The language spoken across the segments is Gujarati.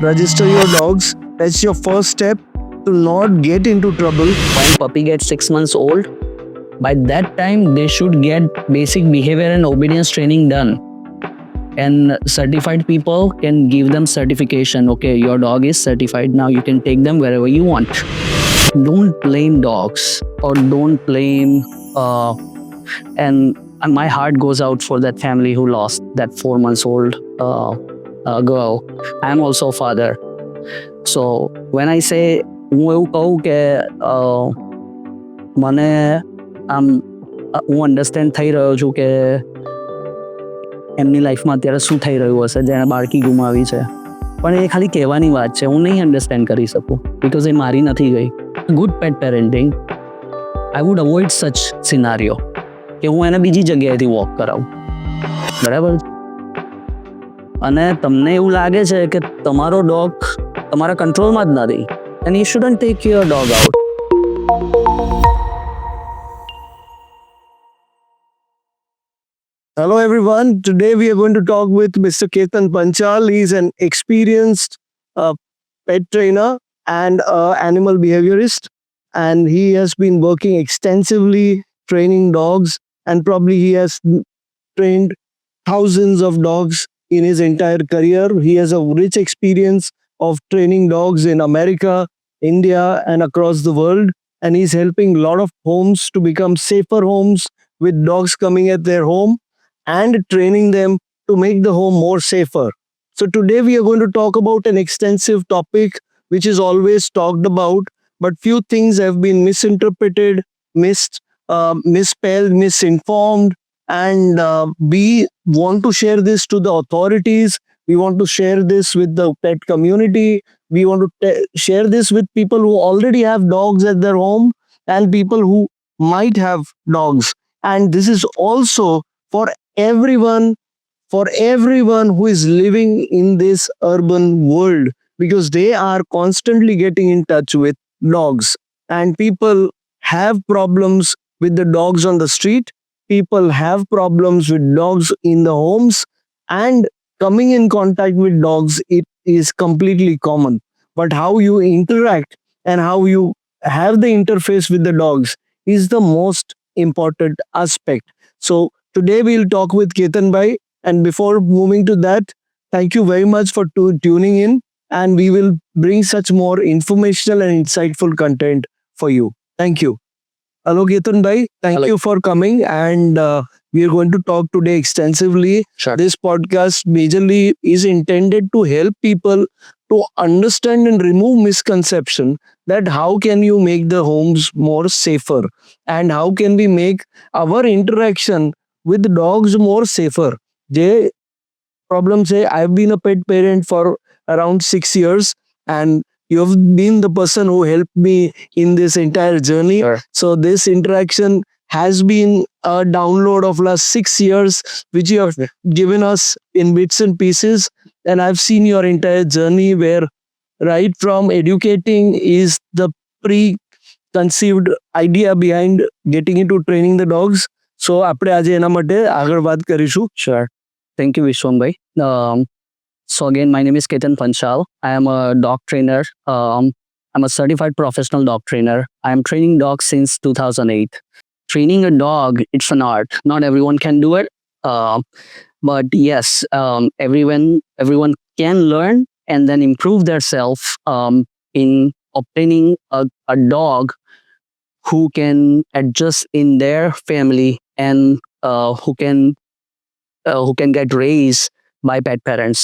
register your dogs. That's your first step to not get into trouble. When puppy gets 6 months old, by that time they should get basic behavior and obedience training done. And certified people can give them certification. Okay, your dog is certified. Now you can take them wherever you want. Don't blame dogs or don't blame. And my heart goes out for that family who lost that 4 months old girl. I am also a father. So when I say હું એવું કહું કે મને હું અન્ડરસ્ટેન્ડ થઈ રહ્યો છું કે એમની લાઈફમાં અત્યારે શું થઈ રહ્યું હશે જેણે બાળકી ગુમાવી છે, પણ એ ખાલી કહેવાની વાત છે. હું નહીં અન્ડરસ્ટેન્ડ કરી શકું બિકોઝ એ મારી નથી ગઈ. Good pet parenting, I would avoid such scenario કે હું એને બીજી જગ્યાએથી વોક કરાવું. બરાબર. અને તમને એવું લાગે છે કે તમારો ડોગ તમારા કંટ્રોલમાં જ નથી, and you shouldn't take your dog out. Hello everyone. Today we are going to talk with Mr. Ketan Panchal. He's an experienced pet trainer and animal behaviorist, and he has been working extensively training dogs, and probably he has trained thousands of dogs in his entire career. He has a rich experience of training dogs in America, India, and across the world, and he's helping a lot of homes to become safer homes with dogs coming at their home and training them to make the home more safer. So today we are going to talk about an extensive topic which is always talked about, but few things have been misinterpreted, misspelled, misinformed, and we want to share this to the authorities. We want to share this with the pet community. We want to share this with people who already have dogs at their home and people who might have dogs. And this is also for everyone who is living in this urban world, because they are constantly getting in touch with dogs, and people have problems with the dogs on the street. People have problems with dogs in the homes, and coming in contact with dogs, it is completely common. But how you interact and how you have the interface with the dogs is the most important aspect. So today we'll talk with Ketan Bhai, and before moving to that, thank you very much for tuning in, and we will bring such more informational and insightful content for you. Thank you. Hello Ketan Bhai, thank Hello. you for coming, and we are going to talk today extensively. Sure. This podcast majorly is intended to help people to understand and remove misconception that how can you make the homes more safer, and how can we make our interaction with the dogs more safer. The problem say I've been a pet parent for around 6 years, and you have been the person who helped me in this entire journey. Sure. So this interaction has been a download of last 6 years, which you have given us in bits and pieces. And I've seen your entire journey where right from educating is the preconceived idea behind getting into training the dogs. So આપણે આજે એના માટે આગળ વાત કરીશું. Sure. Thank you, Vishwan bhai. So again, my name is Ketan Panchal. I am a dog trainer. I'm a certified professional dog trainer. I am training dogs since 2008. Training a dog, it's an art. Not everyone can do it. But yes, everyone can learn and then improve themselves in obtaining a dog who can adjust in their family and who can get raised by pet parents.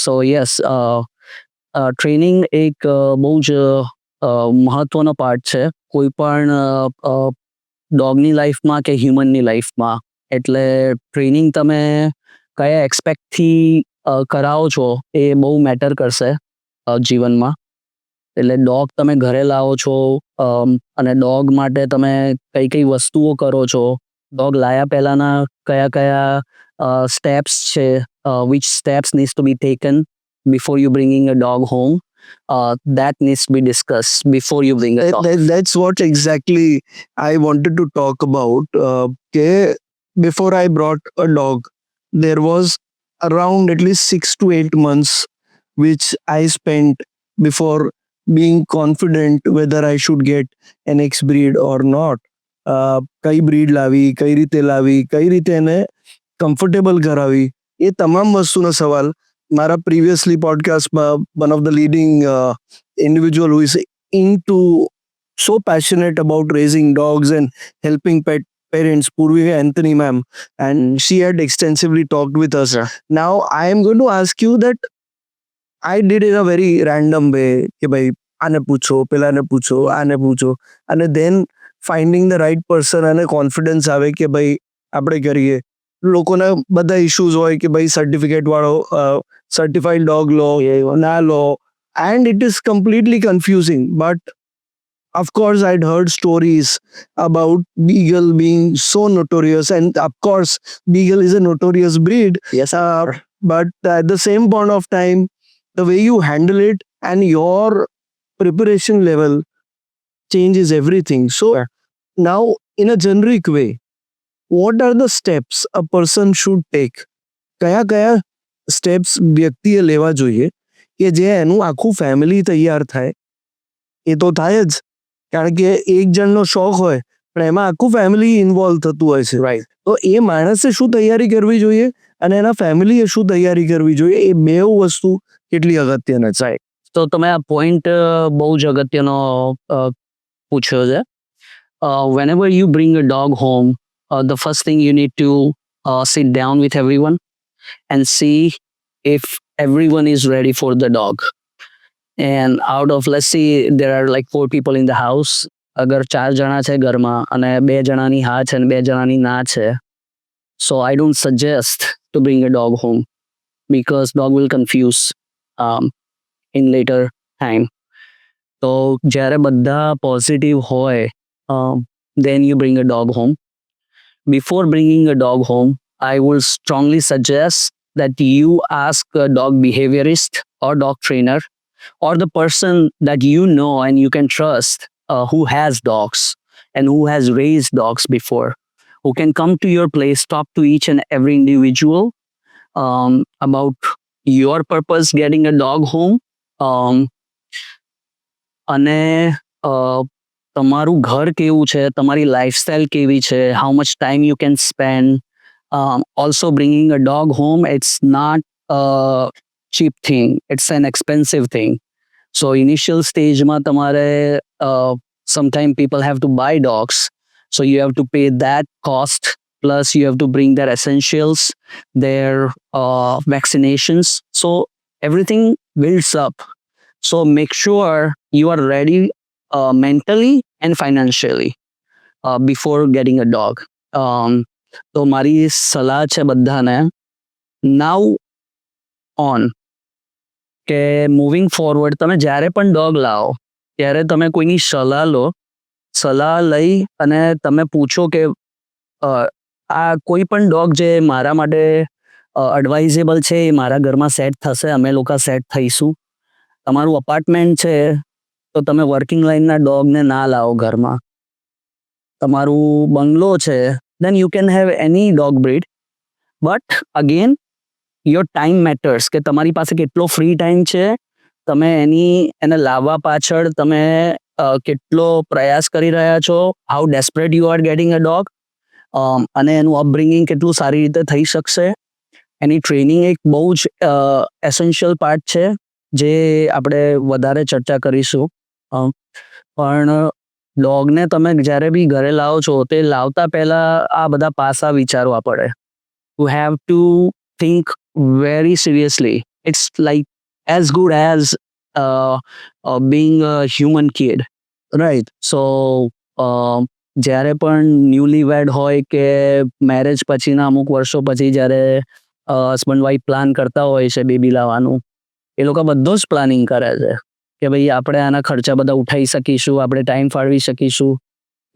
So yes, training એક બહુ જ મહત્વનો પાર્ટ છે કોઈ પણ ડોગની લાઈફમાં કે હ્યુમનની લાઈફમાં. એટલે ટ્રેનિંગ તમે કયા એક્સપેક્ટથી કરાવો છો એ બહુ મેટર કરશે જીવનમાં. એટલે ડોગ તમે ઘરે લાવો છો અને ડોગ માટે તમે કઈ કઈ વસ્તુઓ કરો છો, ડોગ લાયા પહેલાના કયા કયા steps છે, which steps needs to be taken before you bringing a dog home, that needs to be discussed before you bring a dog. That's what exactly I wanted to talk about. Before I brought a dog, there was around at least 6 to 8 months which I spent before being confident whether I should get an X breed or not. કઈ બ્રીડ લાવી, કઈ રીતે લાવી, કઈ રીતે એને કમ્ફર્ટેબલ કરાવી, એ તમામ વસ્તુનો સવાલ મારા પ્રીવિયસલી પોડકાસ્ટમાં one of the leading individual who is into so passionate about raising dogs and helping pet parents, Purvi Anthony ma'am, and she had extensively talked with us. Yeah. Now I am going to ask you that I did in a very random way કે ભાઈ આને પૂછો, પેલાને પૂછો, આને પૂછો, અને then finding the right person અને confidence આવે કે ભાઈ આપણે કરીએ. લોકોના બધા ઇશ્યુઝ હોય કે ભાઈ સર્ટિફિકેટ વાળો સર્ટિફાઈડ ડોગ લો, ના લો, and it is completely confusing. But of course, I'd heard stories about Beagle being so notorious, and of course, Beagle is a notorious breed. Yes. But at the same point of time, the way you handle it and your preparation level changes everything. So Sure. now, in a generic way, what are the steps a person should take? કયા સ્ટેપ્સ વ્યક્તિએ લેવા જોઈએ કે જે એનું આખું ફેમિલી તૈયાર થાય? એ તો થાય જ, કારણ કે એક જણનો શોખ હોય પણ એમાં આખું ફેમિલી ઇન્વોલ્વ થતું હોય છે. Right. તો એ માણસે શું તૈયારી કરવી જોઈએ અને એના ફેમિલીએ શું તૈયારી કરવી જોઈએ? એ બેઉ વસ્તુ કેટલી અગત્યના છે? તો તમે આ પોઈન્ટ બહુ જ અગત્યનો પૂછ્યો છે. Whenever you bring a dog home, the first thing you need to sit down with everyone and see if everyone is ready for the dog. And out of, let's say there are like 4 people in the house, અગર 4 જણા છે ઘરમાં અને 2 જણાની હા છે અને 2 જણાની ના છે, so I don't suggest to bring a dog home because dog will confuse in later time. તો જ્યારે બધા પોઝિટિવ હોય, then you bring a dog home. Before bringing a dog home, I will strongly suggest that you ask a dog behaviorist or dog trainer or the person that you know and you can trust who has dogs and who has raised dogs before, who can come to your place, talk to each and every individual about your purpose getting a dog home, અને તમારું ઘર કેવું છે, તમારી લાઈફસ્ટાઈલ કેવી છે, how much time you can spend. Also bringing a dog home, it's not a cheap thing, it's an expensive thing. So initial stage ma tamare sometimes people have to buy dogs, so you have to pay that cost, plus you have to bring their essentials, their vaccinations, so everything builds up. So make sure you are ready mentally and financially before getting a dog. તો મારી સલાહ છે બધાને, now on, કે મૂવિંગ ફોરવર્ડ તમે જ્યારે પણ ડોગ લાવો ત્યારે તમે કોઈની સલાહ લઈ અને તમે પૂછો કે આ કોઈ પણ ડોગ જે મારા માટે એડવાઇઝેબલ છે એ મારા ઘરમાં સેટ થશે, અમે લોકો સેટ થઈશું. તમારું અપાર્ટમેન્ટ છે તો તમે વર્કિંગ લાઇનના ડોગને ના લાવો ઘરમાં. તમારું બંગલો છે, then you can have any dog breed, but again your time matters, કે તમારી પાસે કેટલો ફ્રી ટાઈમ છે, તમે એને લાવવા પાછળ તમે કેટલો પ્રયાસ કરી રહ્યા છો, how desperate you are getting a dog, અને એનું અપબ્રિંગિંગ કેટલું સારી રીતે થઈ શકશે. એની ટ્રેનિંગ એક બહુ જ એસેન્શિયલ પાર્ટ છે જે આપણે વધારે ચર્ચા કરીશું. પણ ડોગને તમે જ્યારે બી ઘરે લાવો છો તે લાવતા પહેલા આ બધા પાસા વિચારવા પડે. You have to think very seriously. It's like as good as being a human kid. Right. So જ્યારે પણ ન્યૂલી વેડ હોય કે મેરેજ પછીના અમુક વર્ષો પછી જ્યારે હસબન્ડ વાઈફ પ્લાન કરતા હોય છે બેબી લાવવાનું, એ લોકો બધો જ પ્લાનિંગ કરે છે કે ભાઈ આપણે આના ખર્ચા બધા ઉઠાવી શકીશું, આપણે ટાઈમ ફાળવી શકીશું,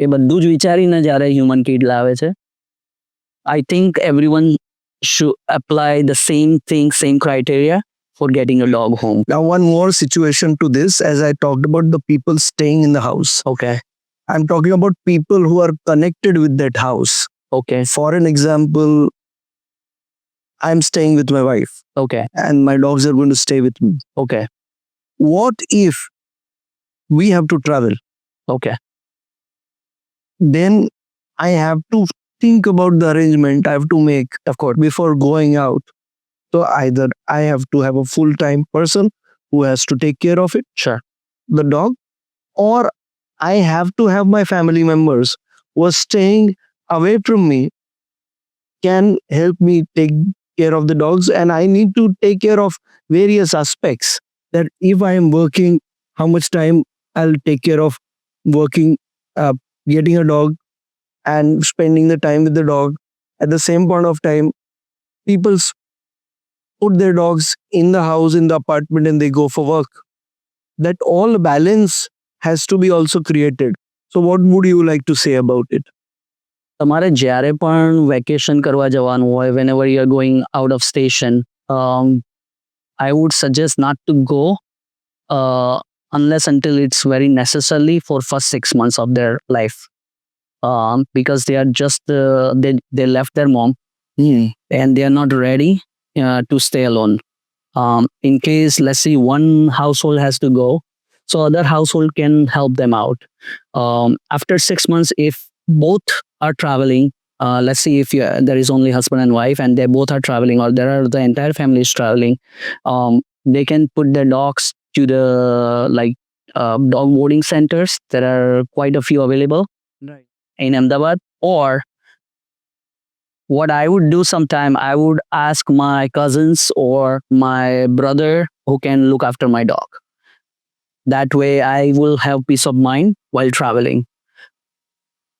એ બધું જ વિચારીને જ્યારે હ્યુમન કિડ લાવે છે. I think everyone should apply the same thing, same criteria for getting a dog home. Now, one more situation to this, as I talked about the people staying in the house. Okay. I'm talking about people who are connected with that house. Okay. For an example, I'm staying with my wife Okay. and my dogs are going to stay with me. Okay. What if we have to travel? Okay. Then I have to think about the arrangement I have to make, of course, before going out. So either I have to have a full-time person who has to take care of it, Sure. the dog, or I have to have my family members who are staying away from me can help me take care of the dogs, and I need to take care of various aspects. That if I am working, how much time I'll take care of working, uh, getting a dog and spending the time with the dog. At the same point of time, people put their dogs in the house, in the apartment, and they go for work. That all balance has to be also created. So what would you like to say about it? તમારે જ્યારે પણ વેકેશન કરવા જવાનું હોય, whenever you're going out of station, I would suggest not to go unless until it's very necessary for first 6 months of their life, because they are just they left their mom and they are not ready to stay alone. In case, let's say, one household has to go, so other household can help them out. After 6 months, if both are traveling, let's see, if there is only husband and wife and they both are traveling, or there are the entire family is traveling, they can put their dogs to the dog boarding centers. There are quite a few available Right. in Ahmedabad. Or what I would do sometime, I would ask my cousins or my brother who can look after my dog. That way I will have peace of mind while traveling.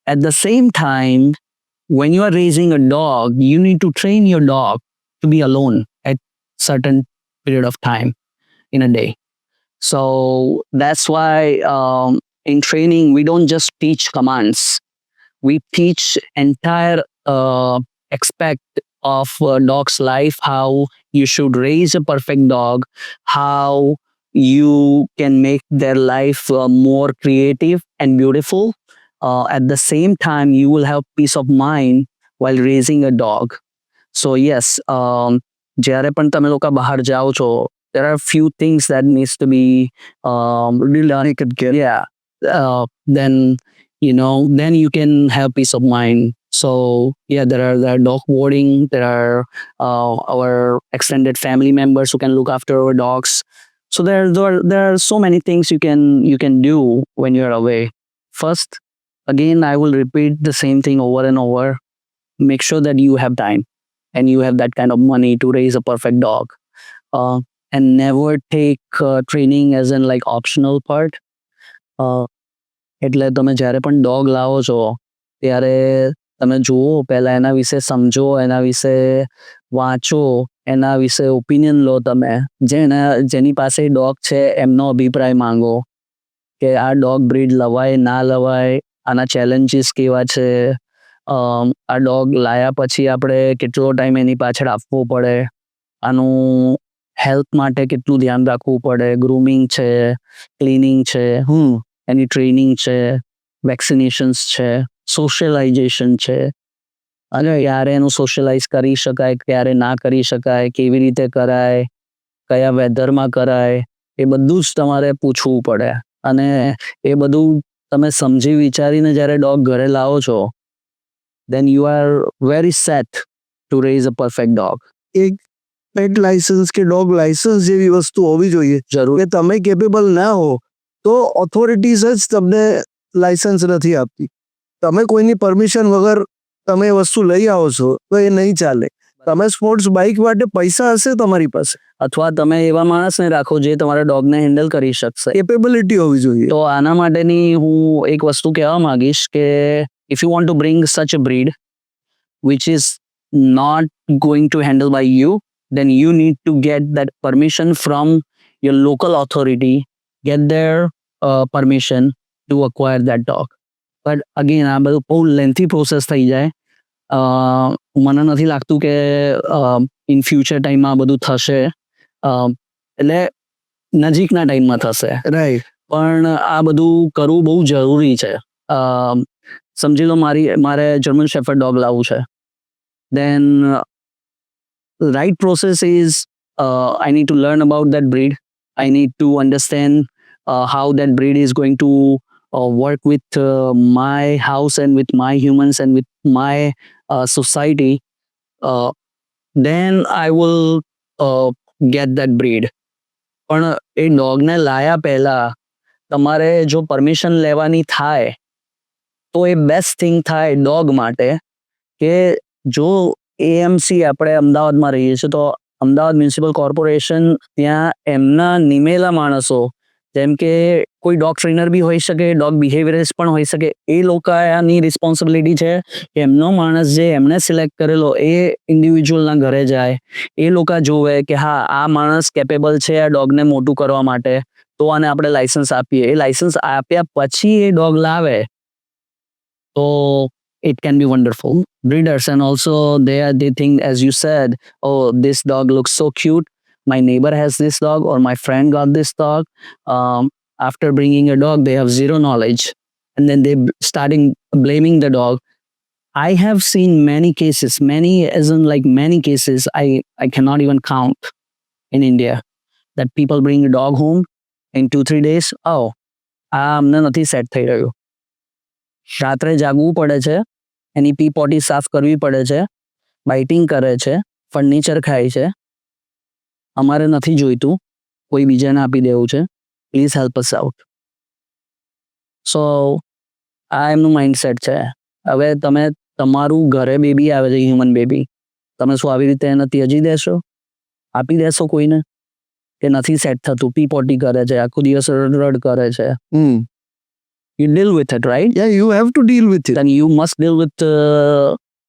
At the same time, when you are raising a dog, you need to train your dog to be alone at certain period of time in a day. So that's why, in training, we don't just teach commands. We teach entire aspect of a dog's life, how you should raise a perfect dog, how you can make their life more creative and beautiful. At the same time, you will have peace of mind while raising a dog. So yes, જ્યારે પણ તમે લોકો બહાર જાઓ છો, there are few things that needs to be relearned. Yeah. Then then you can have peace of mind. So yeah, there are dog boarding, there are our extended family members who can look after our dogs. So there are so many things you can do when you're away. First, again, I will repeat the same thing over and over. Make sure that you have time and you have that kind of money to raise a perfect dog. And never take training as an like optional part. એટલે તમે જ્યારે પણ ડોગ લાવો છો ત્યારે તમે જુઓ, પહેલા એના વિશે સમજો, એના વિશે વાંચો, એના વિશે ઓપિનિયન લો. તમે જેની પાસે ડોગ છે એમનો અભિપ્રાય માંગો કે આ ડોગ બ્રીડ લવાય ના લવાય, આના ચેલેન્જીસ કેવા છે, આ ડોગ લાયા પછી આપણે કેટલો ટાઈમ એની પાછળ આપવો પડે, આનું હેલ્થ માટે કેટલું ધ્યાન રાખવું પડે, ગ્રૂમિંગ છે, ક્લિનિંગ છે, એની ટ્રેનિંગ છે, વેક્સિનેશન્સ છે, સોશિયલાઇઝેશન છે, અને યારે એનું સોશિયલાઇઝ કરી શકાય, ક્યારે ના કરી શકાય, કેવી રીતે કરાય, કયા વેધરમાં કરાય, એ બધું જ તમારે પૂછવું પડે. અને એ બધું તમે સમજી વિચારીને જ્યારે ડોગ ઘરે લાવો છો, then you are very set to raise a perfect dog. એક પેટ લાયસન્સ કે ડોગ લાયસન્સ જેવી વસ્તુ હોવી જોઈએ. જરૂર. કે તમે કેપેબલ ના હો તો ઓથોરિટીઝ જ તમને લાયસન્સ નથી આપતી. તમે કોઈની પરમિશન વગર તમે એ વસ્તુ લઈ આવો છો તો એ નહીં ચાલે. તમે સ્પોર્ટ્સ બાઇક માટે પૈસા હશે તમારી પાસે, અથવા તમે એવા માણસને રાખો જે તમારા ડોગને હેન્ડલ કરી શકશે. કેપેબિલિટી હોવી જોઈએ. તો આના માટેની હું એક વસ્તુ કહેવા માંગીશ કે if you want to bring such a breed which is not going to handle by you, then you need to get that permission from your local authority, get their permission to acquire that dog. But again, આ બધું બહુ લેન્થી પ્રોસેસ થઈ જાય. મને નથી લાગતું કે ઇન ફ્યુચર ટાઈમમાં આ બધું થશે. એટલે નજીકના ટાઈમમાં થશે. રાઈટ. પણ આ બધું કરવું બહુ જરૂરી છે. સમજી લો મારે જર્મન શેફર્ડ ડોગ લાવવું છે, then The right process is I need to learn about that breed. I need to understand how that breed is going to work with my house and with my humans and with my society. Then I will get that breed. પણ એ ડોગને લાયા પહેલા તમારે જો પરમિશન લેવાની થાય તો એ બેસ્ટ થિંગ થાય ડોગ માટે કે જો એએમસી આપણે અમદાવાદમાં રહીએ છીએ તો અમદાવાદ મ્યુનિસિપલ કોર્પોરેશન ત્યાં એમના નિમેલા માણસો જેમ કે કોઈ ડોગ ટ્રેનર બી હોઈ શકે, ડોગ બિહેવિયરિસ્ટ પણ હોઈ શકે, એ લોકોની રિસ્પોન્સિબિલિટી છે કે એમનો માણસ જે એમણે સિલેક્ટ કરેલો એ ઇન્ડિવિજ્યુઅલના ઘરે જાય, એ લોકો જોવે કે હા આ માણસ કેપેબલ છે આ ડોગને મોટું કરવા માટે, તો આને આપણે લાયસન્સ આપીએ. એ લાયસન્સ આપ્યા પછી એ ડોગ લાવે તો it can be wonderful. Breeders and also they think, as you said, oh, this dog looks so cute, my neighbor has this dog or my friend got this dog. After bringing a dog they have zero knowledge and then they starting blaming the dog. I have seen many cases, many as in like many cases, I cannot even count in India, that people bring a dog home in 2-3 days. Oh, અમને નથી સેટ થઈ રહ્યું, રાત્રે જાગવું પડે છે, એની પી પોટી સાફ કરવી પડે છે, બાઇટિંગ કરે છે, ફર્નિચર ખાય છે, અમારે નથી જોઈતું, કોઈ બીજાને આપી દેવું છે, પ્લીઝ હેલ્પ અસ આઉટ. સો આ એમનું માઇન્ડસેટ છે. હવે તમે તમારું ઘરે બેબી આવે છે, હ્યુમન બેબી, તમે શું આવી રીતે એને ત્યજી દેશો, આપી દેશો કોઈને કે નથી સેટ થતું, પી પોટી કરે છે, આખો દિવસ રડ કરે છે? You deal with it, right? Yeah, you have to deal with it. Then you must deal with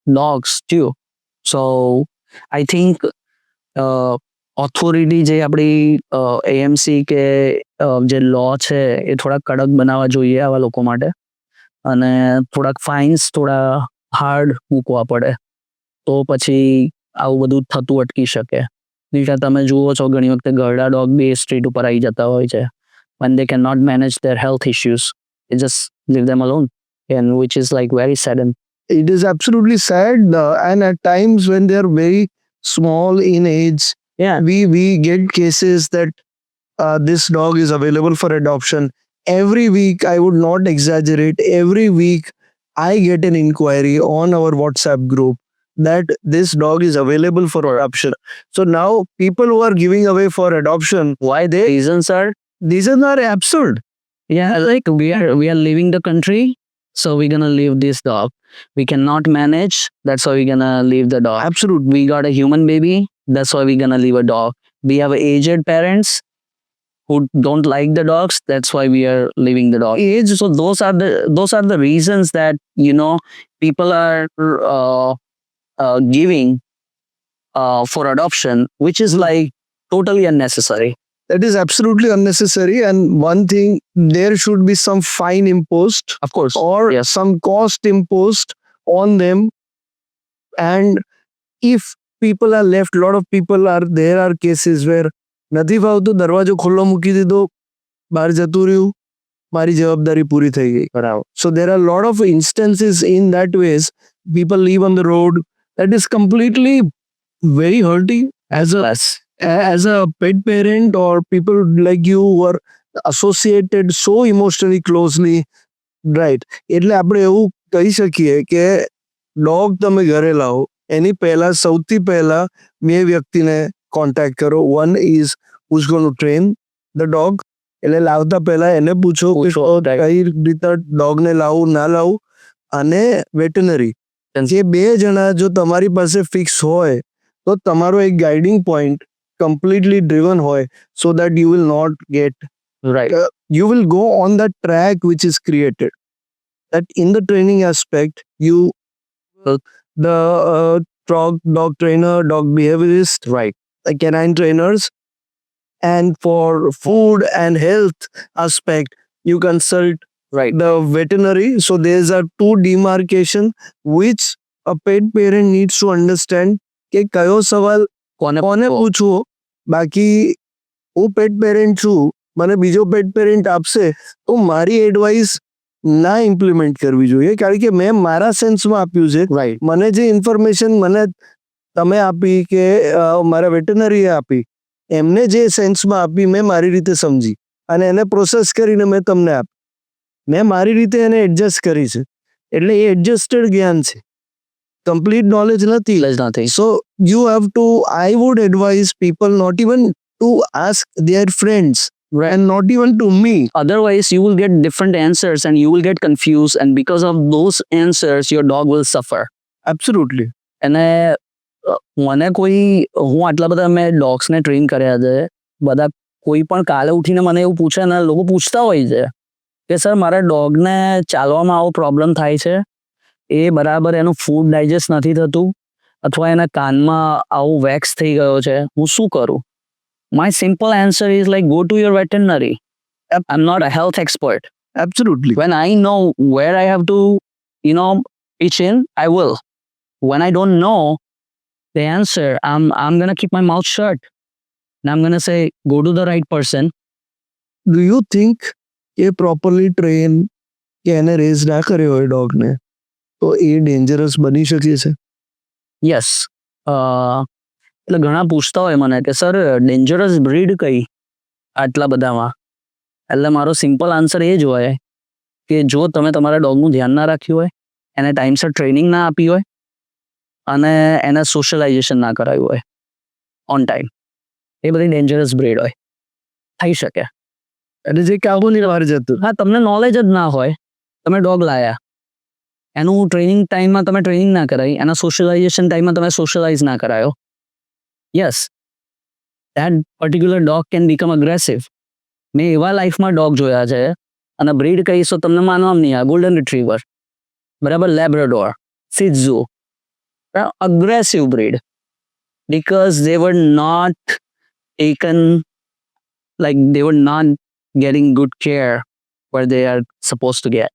dogs too. So I think authority જે આપણી એએમસી કે જે લો છે એ થોડા કડક બનાવવા જોઈએ આવા લોકો માટે, અને થોડાક ફાઇન્સ થોડા હાર્ડ મૂકવા પડે તો પછી આવું બધું થતું અટકી શકે. નહીં તમે જુઓ છો ઘણી વખતે ઘરડા ડોગ બી સ્ટ્રીટ ઉપર આવી જતા હોય છે. when they cannot manage their health issues, they just leave them alone, and which is like very saddened. It is absolutely sad, and at times when they are very small in age, Yeah. we get cases that this dog is available for adoption. Every week, I would not exaggerate, every week I get an inquiry on our WhatsApp group that this dog is available for adoption. So now people who are giving away for adoption, Why the reasons are, these are absurd. yeah, like we are leaving the country, so we're gonna leave this dog. We cannot manage, that's why we're gonna leave the dog. Absolutely. We got a human baby, that's why we're gonna leave a dog. We have aged parents who don't like the dogs, that's why we are leaving the dog. Age, so those are the reasons that, you know, people are giving for adoption, which is like totally unnecessary. That is absolutely unnecessary. And one thing, there should be some fine imposed Of course. or Yes. some cost imposed on them. And if people are left, lot of people are, there are cases where નથી ફાવતું, દરવાજો ખુલ્લો મૂકી દીધો, બહાર જતું રહ્યું, મારી જવાબદારી પૂરી થઈ ગઈ. So there are a lot of instances in that ways, people leave on the road. That is completely very hurting as a pet parent or people like you who are associated so emotionally closely, right? એટલે આપણે એવું કહી શકીએ કે ડોગ તમે ઘરે લાવો એની પહેલા સૌથી પહેલા બે વ્યક્તિને કોન્ટેક્ટ કરો. One is who's going to train the dog. એટલે લાવતા પહેલા એને પૂછો કે કઈ રીતે ડોગને લાવવું ના લાવવું, અને વેટનરી, જે બે જણા જો તમારી પાસે ફિક્સ હોય તો તમારો એક guiding point completely driven hoy, so that you will not get Right. you will go on that track which is created, that in the training aspect you the dog trainer, dog behaviorist, Right. the canine trainers, and for food and health aspect you consult Right. the veterinary. So there's a two demarcation which a pet parent needs to understand કે કયો સવાલ કોને પૂછવો. બાકી હું પેટ પેરેન્ટ છું, મને બીજો પેટ પેરેન્ટ આપશે તો મારી એડવાઇસ ના ઇમ્પ્લિમેન્ટ કરવી જોઈએ, કારણ કે મેં મારા સેન્સમાં આપ્યું છે. Right. મને જે ઇન્ફોર્મેશન મને તમે આપી કે મારા વેટનરીએ આપી, એમને જે સેન્સમાં આપી મેં મારી રીતે સમજી અને એને પ્રોસેસ કરીને મેં તમને આપી. મેં મારી રીતે એને એડજસ્ટ કરી છે, એટલે એ એડજસ્ટેડ જ્ઞાન છે, કમ્પ્લીટ નોલેજ નથી. નથી. So you have to, I would advise people not even to ask their friends and not even to me. Otherwise, you will get different answers and you will get confused, and because of those answers, your dog will suffer. Absolutely. અને મને હું આટલા બધા મેં ડોગ્સને ટ્રેન કર્યા છે, બધા કોઈ પણ કાલે ઉઠીને મને એવું પૂછે ને, લોકો પૂછતા હોય છે કે સર મારા ડોગને ચાલવામાં આવો પ્રોબ્લેમ થાય છે, એ બરાબર એનું ફૂડ ડાયજેસ્ટ નથી થતું, અથવા એના કાનમાં આવું વેક્સ થઈ ગયો છે, હું શું કરું? My simple answer is like go to your veterinary. I am not a health expert. Absolutely. When I know where I have to, pitch in, I will. When I don't know the answer, I'm gonna keep my mouth shut. And I'm gonna say, go to the right person. Do you think કે પ્રોપરલી ટ્રેન કે એને રેઝ ના કર્યો હોય ડોગને તો એ ડેન્જરસ બની શકે છે? Yes. એટલે ઘણા પૂછતા હોય મને કે સર ડેન્જરસ બ્રીડ કઈ આટલા બધામાં? એટલે મારો સિમ્પલ આન્સર એ જ હોય કે જો તમે તમારા ડોગનું ધ્યાન ના રાખ્યું હોય, એને ટાઈમસર ટ્રેનિંગ ના આપી હોય, અને એને સોશિયલાઇઝેશન ના કરાવ્યું હોય ઓન ટાઈમ, એ બધી ડેન્જરસ બ્રીડ હોય, થઈ શકે. એટલે જે કાબુની બહાર જતું. હા, તમને નોલેજ જ ના હોય, તમે ડોગ લાયા, એનું ટ્રેનિંગ ટાઈમમાં તમે ટ્રેનિંગ ના કરાવી, એના સોશિયલાઇઝેશન ટાઈમમાં તમે સોશિયલાઇઝ ના કરાયો, yes, that particular dog can become aggressive. મેં એવા લાઈફમાં ડોગ જોયા છે, અને બ્રીડ કહીશો તમને માનવા નહીં આવે, ગોલ્ડન રિટ્રીવર, બરાબર, Labrador, shih tzu, aggressive breed, because they were not taken, like they were not getting good care where they are supposed to get.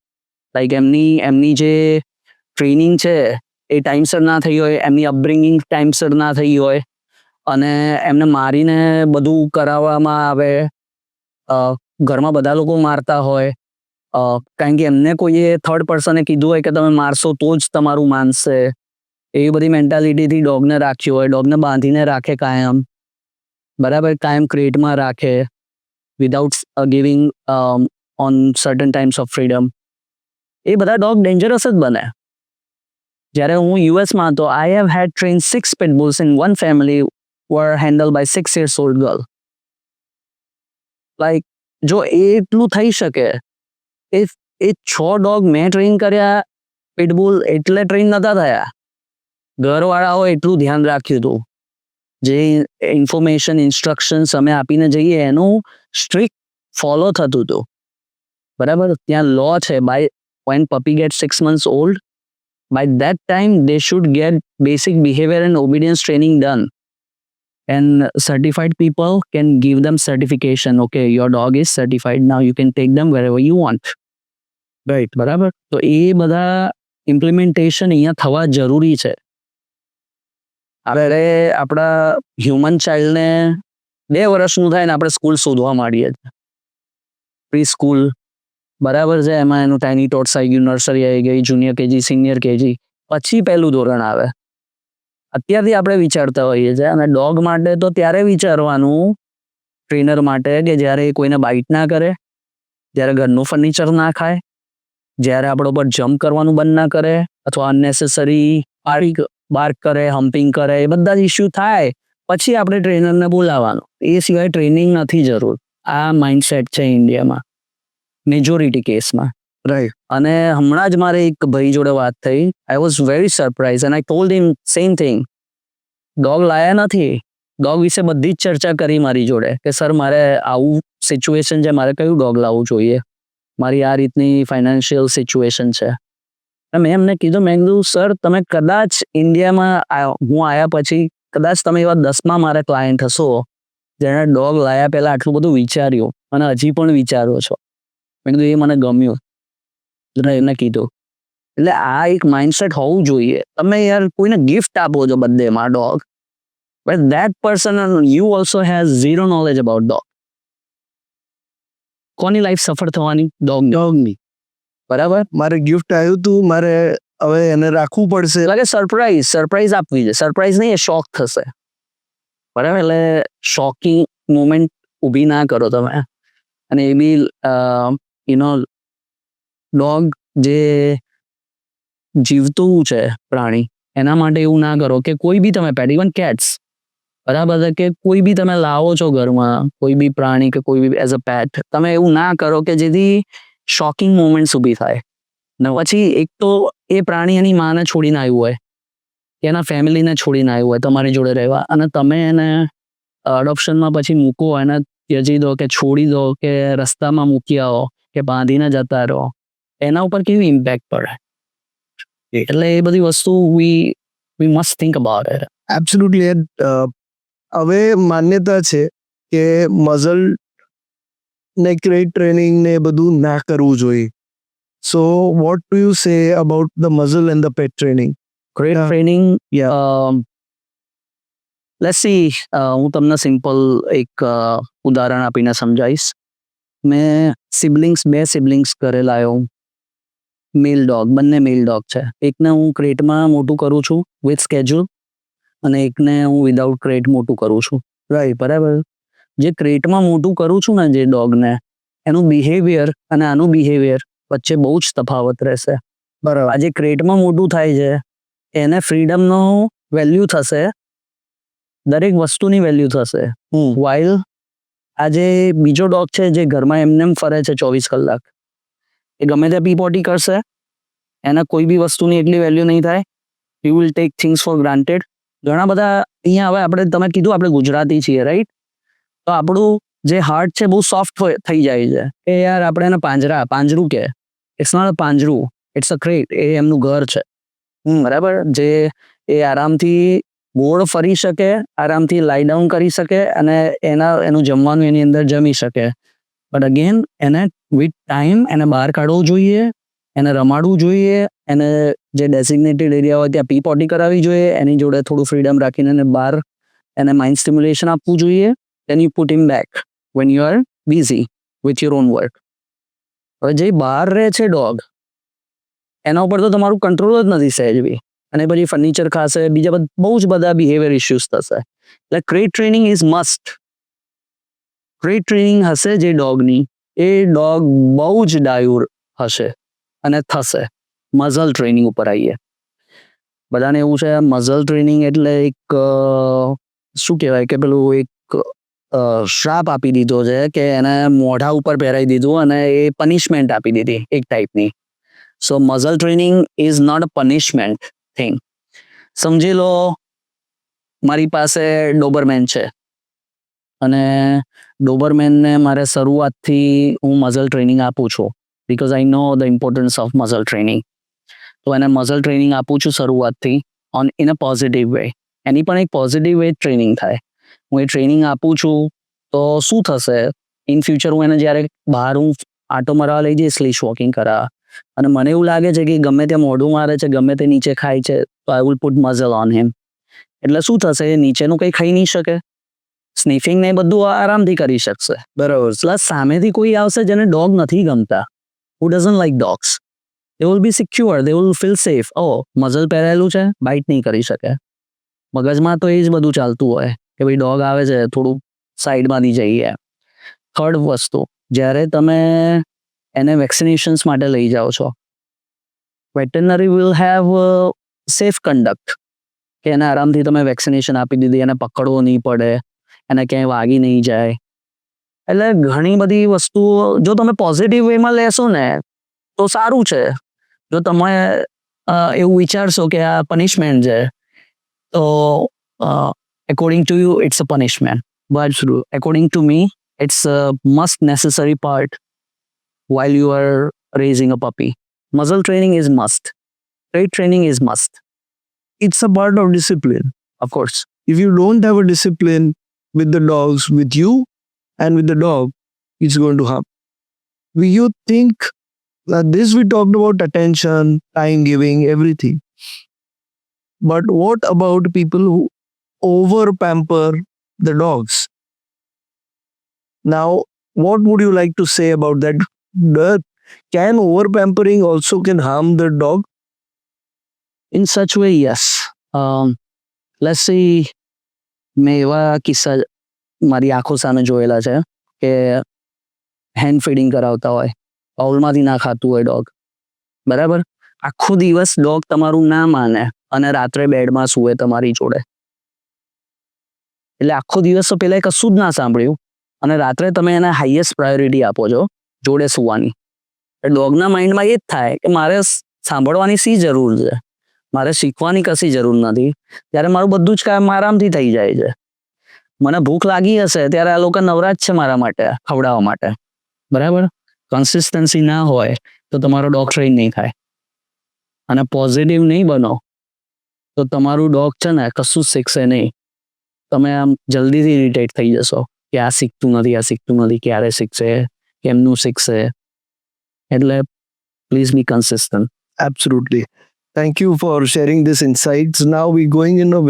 Like એમની જે ટ્રેનિંગ છે એ ટાઈમસર ના થઈ હોય, એમની અપબ્રિંગિંગ ટાઈમસર ના થઈ હોય, અને એમને મારીને બધું કરાવવામાં આવે, ઘરમાં બધા લોકો મારતા હોય, કારણ કે એમને કોઈએ થર્ડ પર્સને કીધું હોય કે તમે મારશો તો જ તમારું માનશે, એવી બધી મેન્ટાલિટીથી ડોગને રાખ્યો હોય, ડોગને બાંધીને રાખે કાયમ, બરાબર, કાયમ ક્રેટમાં રાખે, without giving on certain times of freedom, એ બધા ડોગ ડેન્જરસ જ બને. જ્યારે હું યુએસમાં હતો, I have had train 6 pitbulls in one family were handled by 6 years old girl. Like જો એ એટલું થઈ શકે, એ 6 ડોગ મેં ટ્રેન કર્યા, પિટબુલ એટલે ટ્રેન નતા થયા, ઘરવાળાઓ એટલું ધ્યાન રાખ્યું હતું, જે ઇન્ફોર્મેશન ઇન્સ્ટ્રક્શન્સ અમે આપીને જઈએ એનું સ્ટ્રિક્ટ ફોલો થતું હતું, બરાબર. ત્યાં લો છે, by when puppy gets 6 months old, by that time they should get basic behavior and obedience training done, and certified people can give them certification. Okay, your dog is certified, now you can take them wherever you want. Right. બરાબર, તો એ બધા ઇમ્પ્લિમેન્ટેશન અહીંયા થવા જરૂરી છે. આપણે આપણા હ્યુમન ચાઇલ્ડને 2 વર્ષનું થાય ને આપણે સ્કૂલ શોધવા માંડીએ છીએ, પ્રી સ્કૂલ, બરાબર છે, એમાં એનું ટાઇની ટોટ્સ આવી ગયું, નર્સરી આવી ગઈ, જુનિયર કેજી, સિનિયર કેજી, પછી પહેલું ધોરણ આવે. અત્યારથી આપણે વિચારતા હોઈએ છીએ, અને ડોગ માટે તો ત્યારે વિચારવાનું, ટ્રેનર માટે, કે જ્યારે કોઈને બાઇટ ના કરે, જ્યારે ઘરનું ફર્નિચર ના ખાય, જ્યારે આપણો પર જમ્પ કરવાનું બંધ ના કરે, અથવા અનનેસેસરી બાર્ક કરે, હમ્પિંગ કરે, એ બધા જ ઇસ્યુ થાય પછી આપણે ટ્રેનરને બોલાવવાનું, એ સિવાય ટ્રેનિંગ નથી જરૂર. આ માઇન્ડસેટ છે ઇન્ડિયામાં મેજોરિટી કેસમાં. રાઈટ. અને હમણાં જ મારે એક ભાઈ જોડે વાત થઈ, I was very surprise and I told him same thing. Dog લાયા નથી, ડોગ વિશે બધી જ ચર્ચા કરી મારી જોડે કે સર મારે આવું સિચ્યુએશન છે, મારે કયું ડોગ લાવવું જોઈએ, મારી આ રીતની ફાઇનાન્શિયલ સિચ્યુએશન છે. મેં એમને કીધું, મેં કીધું સર તમે કદાચ ઇન્ડિયામાં હું આવ્યા પછી કદાચ તમે એવા 10માં મારા ક્લાયન્ટ હશો જેણે ડોગ લાયા પહેલાં આટલું બધું વિચાર્યું અને હજી પણ વિચારો છો. મેં કીધું એ મને ગમ્યું, એને કીધું. એટલે આ એક માઇન્ડસેટ હોવું જોઈએ. તમે યાર કોઈને ગિફ્ટ આપો છો બર્થડેમાં dog, but that person and you also has zero knowledge about dog. કોની લાઈફ સફર થવાની? ડોગની. ડોગની. બરાબર. મારે ગિફ્ટ આવ્યું હતું, મારે હવે એને રાખવું પડશે. એટલે કે સરપ્રાઈઝ આપવી છે. સરપ્રાઈઝ નહીં, એ શોક થશે, બરાબર? એટલે શોકિંગ મોમેન્ટ ઊભી ના કરો તમે. અને એ બી ડોગ જે જીવતું છે પ્રાણી, એના માટે એવું ના કરો કે કોઈ બી તમે પેટ, ઇવન કેટ્સ, બરાબર છે, કે કોઈ બી તમે લાવો છો ઘરમાં, કોઈ બી પ્રાણી કે કોઈ બી એઝ અ પેટ, તમે એવું ના કરો કે જેથી શોકિંગ મોમેન્ટ્સ ઊભી થાય. ને પછી એક તો એ પ્રાણી એની માને છોડીને આવ્યું હોય, કે એના ફેમિલીને છોડીને આવ્યું હોય તમારી જોડે રહેવા, અને તમે એને અડોપ્શનમાં પછી મૂકો, એને ત્યજી દો કે છોડી દો કે રસ્તામાં મૂકી આવો કે બાંધીને જતા રહો, એના ઉપર કેવી ઇમ્પેક્ટ પડે. એટલે એ બધી વસ્તુ we must think about it. Absolutely. હવે માન્યતા છે કે મઝલ ને ક્રેટ ટ્રેનિંગ ને એ બધું ના કરવું જોઈએ. So what do you say about the muzzle and the pet training? Crate Yeah. Training, Yeah. Let's see, હું તમને સિમ્પલ એક ઉદાહરણ આપીને સમજાવીશ. મેં બે સિબલિંગ્સ ઘરે લાવ્યો, બંને મેલ ડોગ છે. એકને હું ક્રેટમાં મોટું કરું છું વિથ સ્કેજ્યુલ, અને એકને હું વિદાઉટ ક્રેટ મોટું કરું છું, રાઈટ? બરાબર. જે ક્રેટમાં મોટું કરું છું ને, જે ડોગને, એનું બિહેવિયર અને આનું બિહેવિયર વચ્ચે બહુ જ તફાવત રહેશે. બરાબર. આજે ક્રેટમાં મોટું થાય છે, એને ફ્રીડમનો વેલ્યુ થશે, દરેક વસ્તુની વેલ્યુ થશે. વાઇલ આજે બીજો ડોગ છે જે ઘરમાં એમને ફરે છે 24 કલાક, એ ગમે તે પીપોટી કરશે, એને કોઈ બી વસ્તુની એટલી વેલ્યુ નહીં થાય. You will take things for granted. ઘણા બધા અહીંયા, હવે આપણે, તમે કીધું આપણે ગુજરાતી છીએ, રાઈટ? તો આપણું જે હાર્ટ છે બહુ સોફ્ટ થઈ જાય છે કે યાર આપણે એને પાંજરું કે, ઇટ્સ નોટ અ પાંજરું, ઇટ્સ અ ક્રેટ. એ એમનું ઘર છે, બરાબર? જે એ આરામથી ગોળ ફરી શકે, આરામથી લાઈ ડાઉન કરી શકે, અને એનું જમવાનું એની અંદર જમી શકે. બટ અગેન એને વિથ ટાઈમ એને બહાર કાઢવું જોઈએ, એને રમાડવું જોઈએ, એને જે ડેઝિગ્નેટેડ એરિયા હોય ત્યાં પીપોટી કરાવવી જોઈએ, એની જોડે થોડું ફ્રીડમ રાખીને એને બહાર એને માઇન્ડ સ્ટિમ્યુલેશન આપવું જોઈએ. then you put him back when you are busy with your own work. હવે જે બહાર રહે છે ડોગ, એના ઉપર તો તમારું કંટ્રોલ જ નથી સહેજ બી, અને પછી ફર્નિચર ખાશે, બીજા બહુ જ બધા બિહેવિયર ઇસ્યુઝ થશે. એટલે crate training is must. Crate training હશે જે ડોગની, એ ડોગ બહુ જ ડાયુર હશે અને થશે. મઝલ ટ્રેનિંગ ઉપર આવીએ. બધાને એવું છે મઝલ ટ્રેનિંગ એટલે એક શું કહેવાય કે પેલું એક શ્રાપ આપી દીધો છે, કે એને મોઢા ઉપર પહેરાવી દીધું અને એ પનિશમેન્ટ આપી દીધી એક ટાઈપની. So muzzle training is not a punishment thing. સમજી લો મારી પાસે ડોબરમેન છે, અને ડોબરમેનને મારે શરૂઆતથી હું મઝલ ટ્રેનિંગ આપું છું, because I know the importance of muzzle training. તો એને મઝલ ટ્રેનિંગ આપું છું શરૂઆતથી ઇન અ પોઝિટિવ વે. એની પણ એક પોઝિટિવ વે ટ્રેનિંગ થાય. હું એ ટ્રેનિંગ આપું છું તો શું થશે, ઇન ફ્યુચર હું એને જ્યારે બહાર હું આટો મરાવા લઈ જઈશ, સ્લીશ વોકિંગ કરાવવા, અને મને એવું લાગે છે કે ગમે ત્યાં મોઢું મારે છે, ગમે તે નીચે ખાય છે, તો I will put muzzle on હિમ. એટલે શું થશે, નીચેનું કંઈ ખાઈ નહીં શકે, સ્નિફિંગ ને બધું આરામથી કરી શકશે. બરાબર. પ્લસ સામેથી કોઈ આવશે જેને ડોગ નથી ગમતા, who doesn't like dogs, they will be secure, they will feel safe. Muzzle પહેરેલું છે, બાઇટ નહીં કરી શકે. મગજમાં તો એ જ બધું ચાલતું હોય કે ભાઈ ડોગ આવે છે, થોડું સાઈડમાંથી જઈએ. થર્ડ વસ્તુ, જ્યારે તમે એને વેક્સિનેશન્સ માટે લઈ જાઓ છો, veterinary will have safe conduct, કે એને આરામથી તમે વેક્સિનેશન આપી દીધી, એને પકડવો નહીં પડે, એને ક્યાંય વાગી નહીં જાય. એટલે ઘણી બધી વસ્તુઓ જો તમે પોઝિટિવ વેમાં લેશો ને તો સારું છે. જો તમે એવું વિચારશો કે આ પનિશમેન્ટ છે, તો according to you it's a punishment, but according to me it's a must necessary part while you are raising a puppy. Muzzle training is must, crate training is must, It's a part of discipline. of course. If you don't have a discipline with the dogs, with you and with the dog, it's going to harm. You think that this we talked about attention, time giving, everything. But what about people who over pamper the dogs? Now, what would you like to say about that? Can over pampering also can harm the dog? In such way, yes. Let's see, મેં એવા કિસ્સા મારી આંખો સામે જોયેલા છે કે હેન્ડ ફીડિંગ કરાવતા હોય, બાઉલમાંથી ના ખાતું હોય ડોગ, બરાબર? આખો દિવસ ડોગ તમારું ના માને અને રાત્રે બેડમાં સૂવે તમારી જોડે. એટલે આખો દિવસ તો પેલા કશું જ ના સાંભળ્યું અને રાત્રે તમે એને હાઈએસ્ટ પ્રાયોરિટી આપો છો જોડે સૂવાની. ડોગના માઇન્ડમાં એ જ થાય કે મારે સાંભળવાની શી જરૂર છે, મારે શીખવાની કશી જરૂર નથી, ત્યારે મારું બધું જ કામ આરામથી થઈ જાય છે. મને ભૂખ લાગી હશે ત્યારે આ લોકો નવરાજ છે મારા માટે ખવડાવવા માટે, બરાબર? કન્સિસ્ટન્સી ના હોય તો તમારો ડોગ ટ્રેન નહીં થાય અને પોઝિટિવ નહીં બનો તો તમારું ડોગ છે ને કશું શીખશે નહીં. તમે આમ જલ્દીથી ઇરિટેટ થઈ જશો કે આ શીખતું નથી, ક્યારે શીખશે, કેમનું શીખશે. એટલે please be consistent. Absolutely. Thank you for sharing this insights. Now we're going in a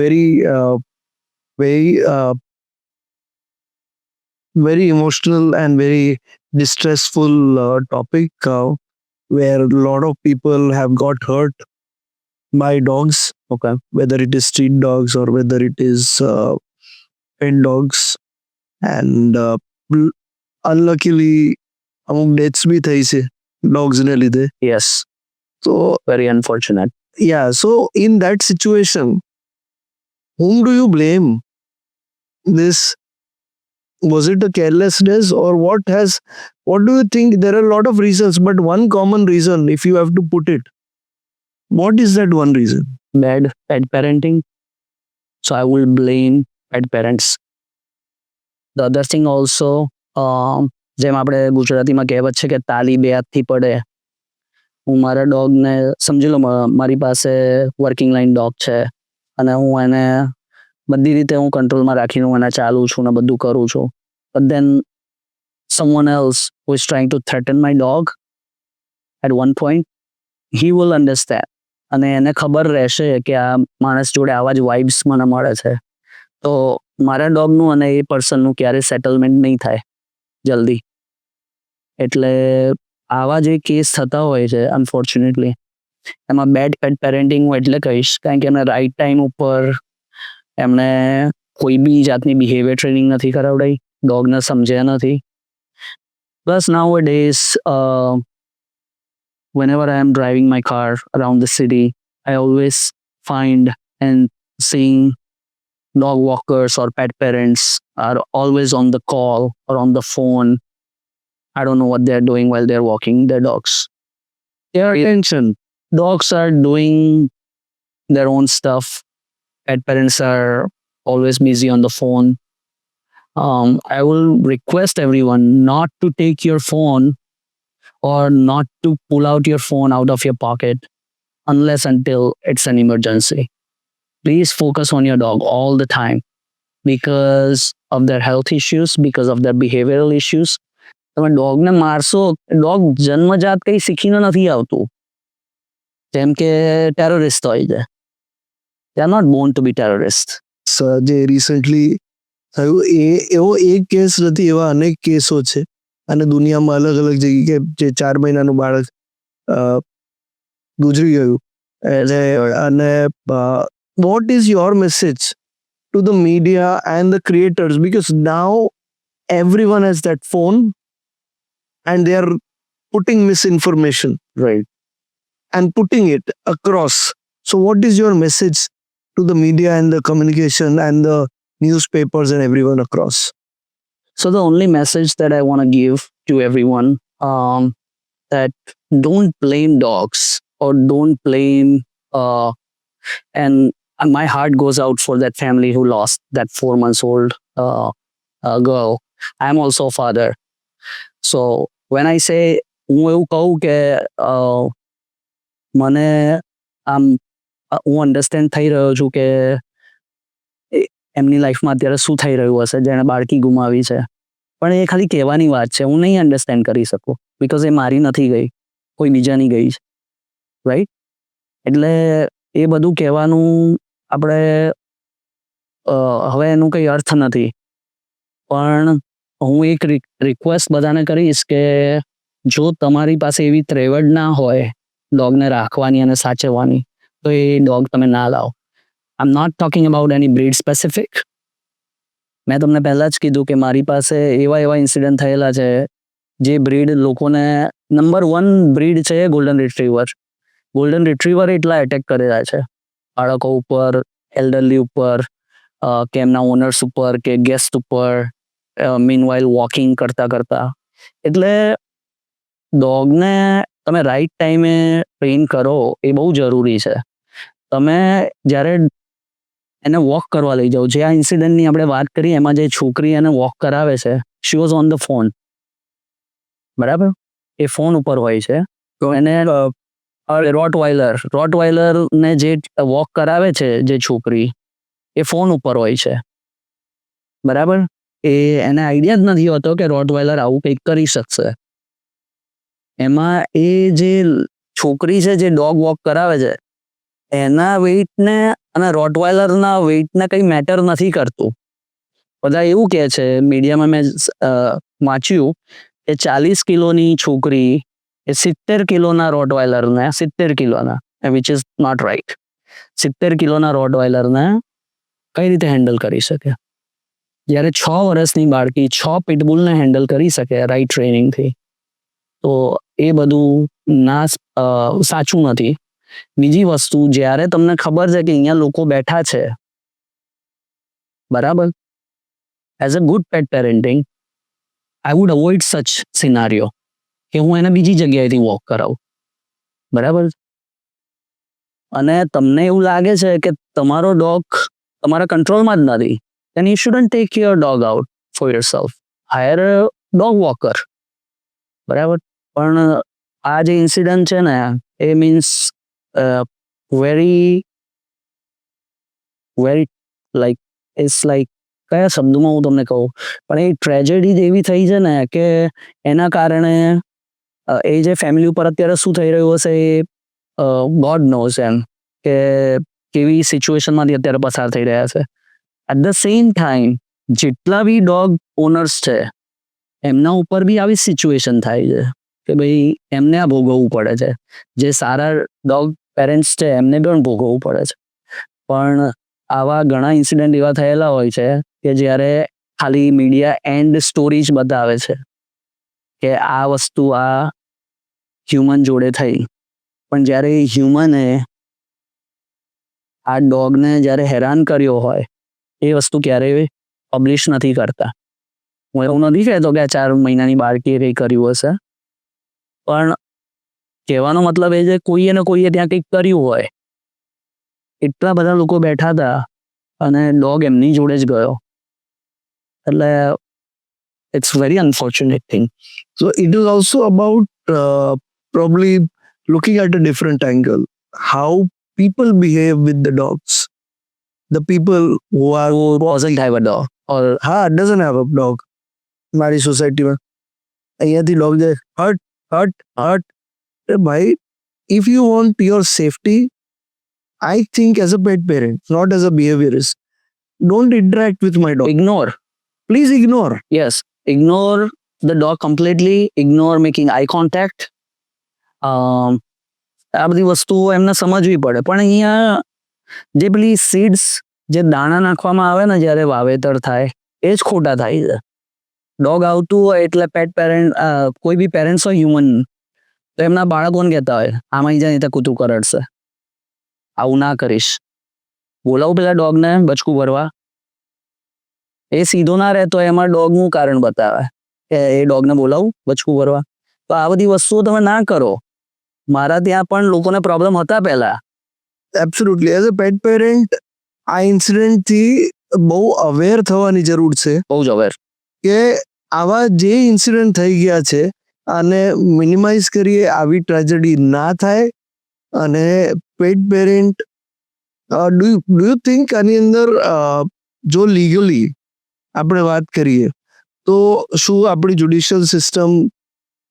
very emotional and very distressful topic where a lot of people have got hurt by dogs. Okay. Whether it is street dogs or whether it is pet dogs, and unluckily અમુક deaths બી થઈ છે dogs ને લીધે. Yes. So Very unfortunate. yeah, so in that situation, whom do you blame? This, was it a carelessness or what do you think? There are a lot of reasons, but one common reason, if you have to put it, what is that one reason? Bad pet parenting. So I will blame pet parents. The other thing also, જેમ આપણે ગુજરાતીમાં કહેવત છે કે તાલી બે હાથથી પડે. હું મારા ડોગને સમજી લો, મારી પાસે વર્કિંગ લાઈન ડોગ છે અને હું એને બધી રીતે હું કંટ્રોલમાં રાખીને હું એને ચાલું છું ને બધું કરું છું. But then someone else who is trying to threaten my dog at one point, he will understand. અને એને ખબર રહેશે કે આ માણસ જોડે આવા જ વાઇબ્સ મને મળે છે, તો મારા ડોગનું અને એ પર્સનનું ક્યારેય સેટલમેન્ટ નહીં થાય જલ્દી. એટલે આવા જે કેસ થતા હોય છે અનફોર્ચ્યુનેટલી, એમાં બેડ પેટ પેરેન્ટિંગ હું એટલે કહીશ કારણ કે એમને રાઈટ ટાઈમ ઉપર એમને કોઈ બી જાતની બિહેવિયર ટ્રેનિંગ નથી કરાવડાવી, ડોગને સમજ્યા નથી. Plus now a days whenever I am driving my car around the city, I always find and seeing dog walkers or pet parents are always on the call or on the phone. I don't know what they're doing while they're walking their dogs. Their attention. Dogs are doing their own stuff. Pet parents are always busy on the phone. I will request everyone not to take your phone or not to pull out your phone out of your pocket unless until it's an emergency. Please focus on your dog all the time because of their health issues, because of their behavioral issues. તમે ડોગને મારશો, ડોગ જન્મજાત કંઈ શીખીને નથી આવતું, જેમ કે ટેરરિસ્ટ હોય છે. They are not born to be terrorists. જે રિસન્ટલી થયું એવો એક કેસ નથી, એવા અનેક કેસો છે અને દુનિયામાં અલગ અલગ જગ્યાએ જે 4 મહિનાનું બાળક ગુજરી ગયું. અને what is your message to the media and the creators, because now everyone has that phone and they are putting misinformation, Right. and putting it across. So what is your message to the media and the communication and the newspapers and everyone across? So the only message that I want to give to everyone, that don't blame dogs or don't blame, and my heart goes out for that family who lost that 4 months old girl. I am also a father. So when I say, હું એવું કહું કે મને આમ હું અન્ડરસ્ટેન્ડ થઈ રહ્યો છું કે એમની લાઈફમાં અત્યારે શું થઈ રહ્યું હશે જેણે બાળકી ગુમાવી છે, પણ એ ખાલી કહેવાની વાત છે. હું નહીં અન્ડરસ્ટેન્ડ કરી શકું બિકોઝ એ મારી નથી ગઈ, કોઈ બીજાની ગઈ છે, રાઈટ? એટલે એ બધું કહેવાનું આપણે હવે એનું કંઈ અર્થ નથી. પણ હું એક રિક્વેસ્ટ બધાને કરીશ કે જો તમારી પાસે એવી ત્રેવડ ના હોય ડોગને રાખવાની અને સાચવવાની, તો એ ડોગ તમે ના લાવો. I am not talking about any breed specific. મેં તમને પહેલાં જ કીધું કે મારી પાસે એવા ઇન્સિડન્ટ થયેલા છે જે બ્રીડ લોકોને નંબર 1 બ્રીડ છે ગોલ્ડન રિટ્રીવર. ગોલ્ડન રિટ્રીવર એટલા એટેક કરેલા છે બાળકો ઉપર, એલ્ડરલી ઉપર, કે એમના ઓનર્સ ઉપર, કે ગેસ્ટ ઉપર, મીનવાઇલ વોકિંગ કરતા. એટલે ડોગને તમે રાઈટ ટાઈમે ટ્રેન કરો એ બહુ જરૂરી છે. તમે જ્યારે એને વોક કરવા લઈ જાઓ, જે આ ઇન્સિડન્ટની આપણે વાત કરી એમાં જે છોકરી એને વોક કરાવે છે, she was on the phone, બરાબર? એ ફોન ઉપર હોય છે. તો એને રોટવાઇલરને જે વોક કરાવે છે જે છોકરી, એ ફોન ઉપર હોય છે, બરાબર? એને આઈડિયા જ નથી હોતો કે રોટવાઇલર આવું કંઈક કરી શકશે. એમાં એ જે છોકરી છે જે ડોગ વોક કરાવે છે એના વેઇટને અને રોટવાઇલરના વેઇટને કંઈ મેટર નથી કરતું. બધા એવું કહે છે, મીડિયામાં મેં વાંચ્યું કે 40 કિલોની છોકરી એ 70 કિલોના રોટવાઇલરને, 70 કિલોના, વિચ ઇઝ નોટ રાઇટ, 70 કિલોના રોટવાઇલરને કઈ રીતે હેન્ડલ કરી શકે, જ્યારે 6 વર્ષની બાળકી 6 પિટબુલને હેન્ડલ કરી શકે રાઈટ ટ્રેનિંગથી. તો એ બધું સાચું નથી. બીજી વસ્તુ, જ્યારે તમને ખબર છે કે અહીંયા લોકો બેઠા છે, બરાબર, as a good pet parenting I would avoid such scenario કે હું એને બીજી જગ્યાએથી વોક કરાવું, બરાબર? અને તમને એવું લાગે છે કે તમારો ડોગ તમારા કંટ્રોલમાં જ નથી, then you shouldn't take your dog out for yourself. Hire a dog walker, બરાબર? પણ આ જે ઇન્સિડન્ટ છે ને એ means very very like it's like, કયા શબ્દોમાં હું તમને કહું, પણ એ ટ્રેજેડી જ એવી થઈ છે ને કે એના કારણે એ જે ફેમિલી ઉપર અત્યારે શું થઈ રહ્યું હશે એ ગોડ નોઝ, એમ કે કેવી સિચ્યુએશનમાંથી અત્યારે પસાર થઈ રહ્યા છે. એટ ધ સેમ ટાઈમ જેટલા બી ડોગ ઓનર્સ છે એમના ઉપર બી આવી સિચ્યુએશન થાય છે કે ભાઈ એમને આ ભોગવવું પડે છે. જે સારા ડોગ પેરેન્ટ્સ છે એમને પણ ભોગવવું પડે છે. પણ આવા ઘણા ઇન્સિડન્ટ એવા થયેલા હોય છે કે જ્યારે ખાલી મીડિયા એન્ડ સ્ટોરી જ બતાવે છે કે આ વસ્તુ આ હ્યુમન જોડે થઈ, પણ જ્યારે હ્યુમને આ ડોગને જ્યારે હેરાન કર્યો હોય એ વસ્તુ ક્યારેય પબ્લિશ નથી કરતા. હું એવું નથી કહેતો કે આ 4 મહિનાની બાળકીએ કંઈ કર્યું હશે, પણ કહેવાનો મતલબ એ છે કોઈએ ને કોઈએ ત્યાં કંઈક કર્યું હોય. એટલા બધા લોકો બેઠા હતા અને ડોગ એમની જોડે જ ગયો. એટલે it's very unfortunate thing. So it is also about probably looking at a different angle. How people behave with the dogs. The people who are Who doesn't have a dog or doesn't have a dog. મારી સોસાયટીમાં અહીંયાથી ડોગ જાય, હટ હટ હટ. ભાઈ, if you want your safety, I think as a pet parent, not as a behaviorist, don't interact with my dog. ignore. Please ignore. Yes, ignore the dog completely, ignore making eye contact. આ બધી વસ્તુઓ એમને સમજવી પડે. પણ અહીંયા જે પેલી સીડ્સ, જે દાણા નાખવામાં આવે ને જ્યારે વાવેતર થાય, એ જ ખોટા થાય છે. ડોગ આવતું હોય એટલે પેટ પેરેન્ટ, કોઈ બી પેરેન્ટ્સ હોય હ્યુમન, તો એમના બાળકોને કહેતા હોય આમાં જાય તો કૂતરું કરડશે, આવું ના કરીશ. બોલાવું પેલા ડોગને બચકું ભરવા, એ સીધો ના રહેતો એમાં ડોગનું કારણ બતાવે કે એ ડોગને બોલાવું બચકું ભરવા. તો આ બધી વસ્તુઓ તમે ના કરો. મારા ત્યાં પણ લોકોને પ્રોબ્લેમ હતા પહેલા. Absolutely, as a pet parent આ ઇન્સિડન્ટથી બહુ અવેર થવાની જરૂર છે બહુ જ અવેર. કે આવા જે ઇન્સિડન્ટ થઈ ગયા છે આને મિનિમાઇઝ કરીએ, આવી ટ્રેજેડી ના થાય. અને પેટ પેરેન્ટ, ડુ યુ થિંક આની અંદર જો લીગલી આપણે વાત કરીએ તો શું આપણી જ્યુડિશિયલ સિસ્ટમ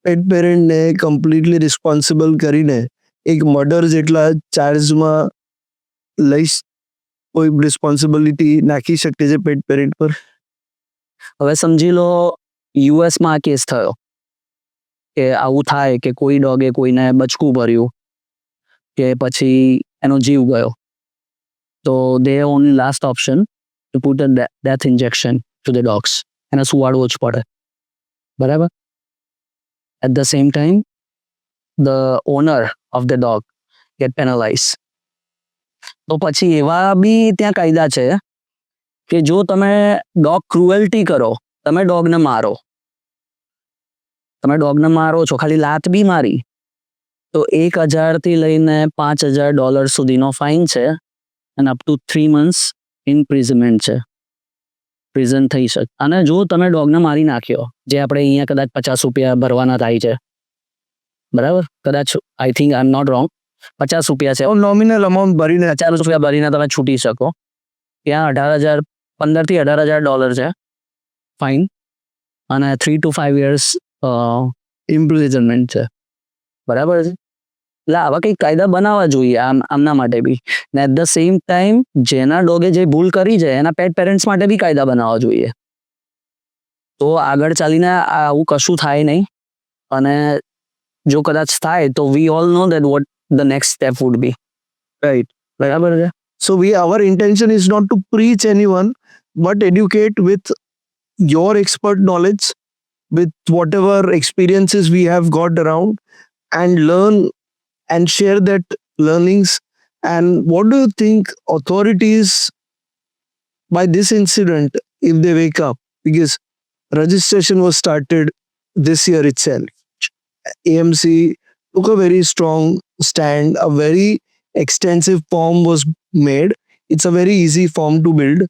પેટ પેરેન્ટને કમ્પ્લીટલી રિસ્પોન્સિબલ કરીને એક મર્ડર જેટલા ચાર્જમાં લઈ કોઈ રિસ્પોન્સિબિલિટી નાખી શકે છે પેટ પેરેન્ટ પર? હવે સમજી લો યુએસમાં આ કેસ થયો કે આવું થાય કે કોઈ ડોગે કોઈને બચકું ભર્યું, કે પછી એનો જીવ ગયો, તો they only last option to put a death injection to the dogs. એને સુવાડવો જ પડે, બરાબર. At the same time the owner of the dog get penalise. તો પછી એવા બી ત્યાં કાયદા છે કે જો તમે ડોગ ક્રુએલ્ટી કરો, તમે ડોગને મારો છો, ખાલી લાત બી મારી, તો 1,000 થી લઈને $5,000 સુધીનો ફાઇન છે અને અપ ટુ 3 months ઇમ્પ્રિઝનમેન્ટ છે, પ્રિઝન થઈ શકે. અને જો તમે ડોગને મારી નાખ્યો, જે આપણે અહીંયા કદાચ $50 ભરવાના થાય છે, બરાબર, કદાચ I think I am not wrong, $50 છે, નોમિનલ અમાઉન્ટ ભરીને $50 ભરીને તમે છૂટી શકો. ત્યાં 15,000 થી $18,000 છે ફાઇન અને 3 to 5 years ઇમ્પ્રિઝનમેન્ટ છે, બરાબર છે. એટલે આવા કંઈક કાયદા બનાવવા જોઈએ આમના માટે બી. ને એટ ધ સેમ ટાઈમ જેના ડોગે જે ભૂલ કરી છે એના પેટ પેરેન્ટ્સ માટે બી કાયદા બનાવવા જોઈએ, તો આગળ ચાલીને આવું કશું થાય નહીં. અને જો કદાચ થાય તો we all know that vote the next step would be. Right. બરાબર છે. So our intention is not to preach anyone, but educate with your expert knowledge, with whatever experiences we have got around, and learn and share that learnings. And what do you think authorities, by this incident, if they wake up, because registration was started this year itself, AMC took a very strong stand, a very extensive form was made. It's a very easy form to build.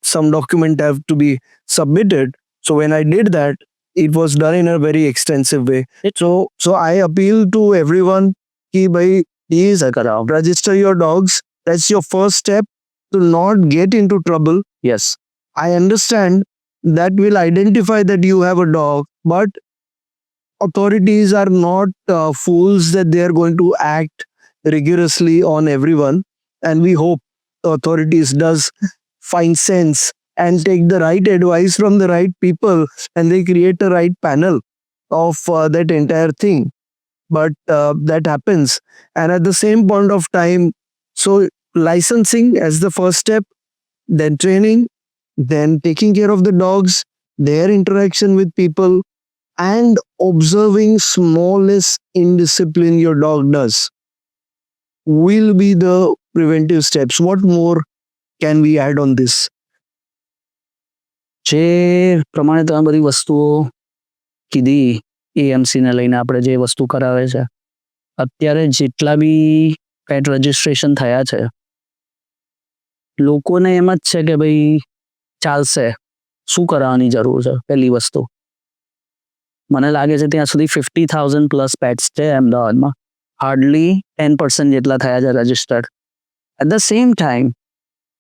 Some document have to be submitted. So when I did that, it was done in a very extensive way. So I appeal to everyone ki bhai, please register your dogs. That's your first step to not get into trouble. Yes. I understand that will identify that you have a dog, but authorities are not fools that they are going to act rigorously on everyone. And we hope the authorities does find sense and take the right advice from the right people, and they create a right panel of that entire thing. But that happens. And at the same point of time, so licensing as the first step, then training, then taking care of the dogs, their interaction with people, and observing smallest indiscipline your dog does will be the preventive steps. What more can we add on this? જે પ્રમાણે તમે બધી વસ્તુઓ કીધી, એએમસીને લઈને આપણે જે વસ્તુ કરાવે છે, અત્યારે જેટલા બી પેટ રજિસ્ટ્રેશન થયા છે, લોકોને એમ જ છે કે ભાઈ ચાલશે, શું કરાવવાની જરૂર છે. પહેલી વસ્તુ મને લાગે છે ત્યાં સુધી 50,000+ પેટ્સ છે અમદાવાદમાં, હાર્ડલી 10% જેટલા થયા છે registered. At the same time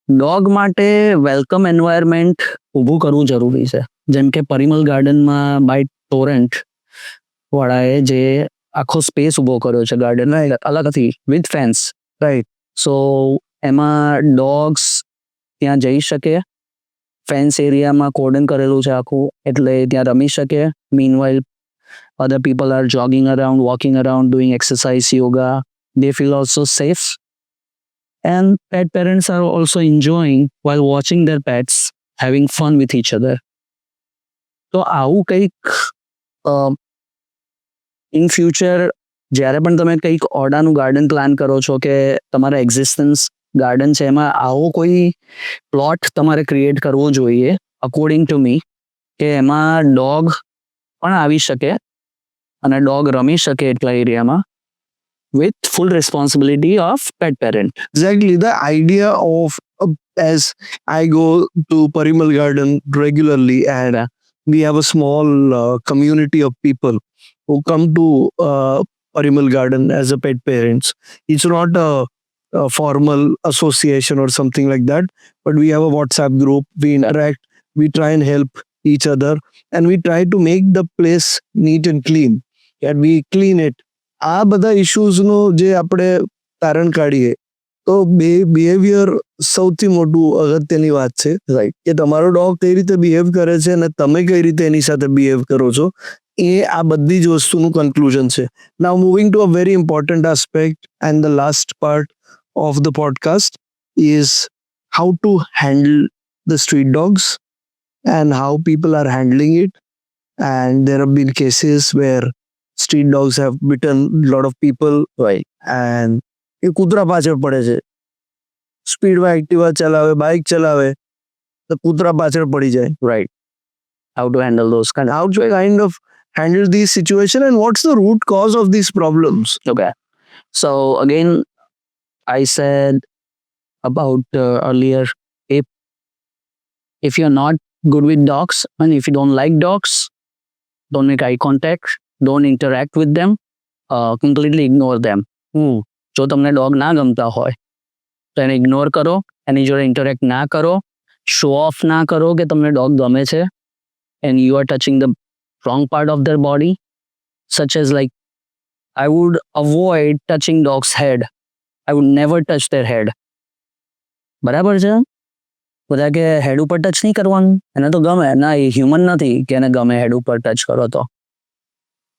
dog માટે વેલકમ એન્વાયરમેન્ટ ઊભું કરવું જરૂરી છે. જેમ કે પરિમલ ગાર્ડનમાં બાય ટોરેન્ટ વાળાએ જે આખો સ્પેસ ઊભો કર્યો છે ગાર્ડન અલગથી વિથ ફેન્સ, રાઈટ. સો એમાં ડોગ્સ ત્યાં જઈ શકે, ફેન્સ એરિયામાં કોર્ડન કરેલું છે આખું, એટલે ત્યાં રમી શકે. Meanwhile other people are jogging around, walking around, doing exercise, yoga. They feel also safe. And pet parents are also enjoying while watching their pets, having fun with each other. તો આવું કંઈક ઇન ફ્યુચર જ્યારે પણ તમે કંઈક ઓરડાનું ગાર્ડન પ્લાન કરો છો કે તમારા એક્ઝિસ્ટન્સ ગાર્ડન છે, એમાં આવો કોઈ પ્લોટ તમારે ક્રિએટ કરવો જોઈએ અકોર્ડિંગ ટુ મી, કે એમાં ડોગ પણ આવી શકે અને ડોગ રમી શકે એટલા એરિયામાં, with full responsibility of pet parent. Exactly. The idea of, as I go to Parimal Garden regularly, and we have a small community of people who come to Parimal Garden as a pet parents. It's not a formal association or something like that, but we have a WhatsApp group. We interact, we try and help each other, and we try to make the place neat and clean, and we clean it. આ બધા ઇશ્યુઝનો જે આપણે તારણ કાઢીએ તો બિહેવિયર સૌથી મોટું અગત્યની વાત છે, રાઈટ, કે તમારો ડોગ કઈ રીતે બિહેવ કરે છે અને તમે કઈ રીતે એની સાથે બિહેવ કરો છો, એ આ બધી જ વસ્તુનું કન્ક્લુઝન છે. Now moving to a very important aspect and the last part of the podcast is how to handle the street dogs and how people are handling it. And there have been cases where street dogs have bitten a lot of people. Right. And એ કૂતરા પાછળ પડે છે, સ્પીડમાં એક્ટિવા ચલાવે, બાઇક ચલાવે તો કૂતરા પાછળ પડી જાય. Right. How to handle those kind And how do I kind of handle these situations and what's the root cause of these problems? Okay. So again, I said about earlier, if you're not good with dogs and if you don't like dogs, don't make eye contact, don't interact with them, completely ignore them. જો તમને ડોગ ના ગમતા હોય તો એને ઇગ્નોર કરો, એની જોડે ઇન્ટરેક્ટ ના કરો, શો ઓફ ના કરો કે તમને ડોગ ગમે છે, and you are touching the wrong part of their body, such as like I would avoid touching dog's head. I would never touch their head. બરાબર છે? બધા કે હેડ ઉપર ટચ નહીં કરવાનું, એને તો ગમે ના, એ હ્યુમન નથી કે એને ગમે હેડ ઉપર ટચ કરો તો.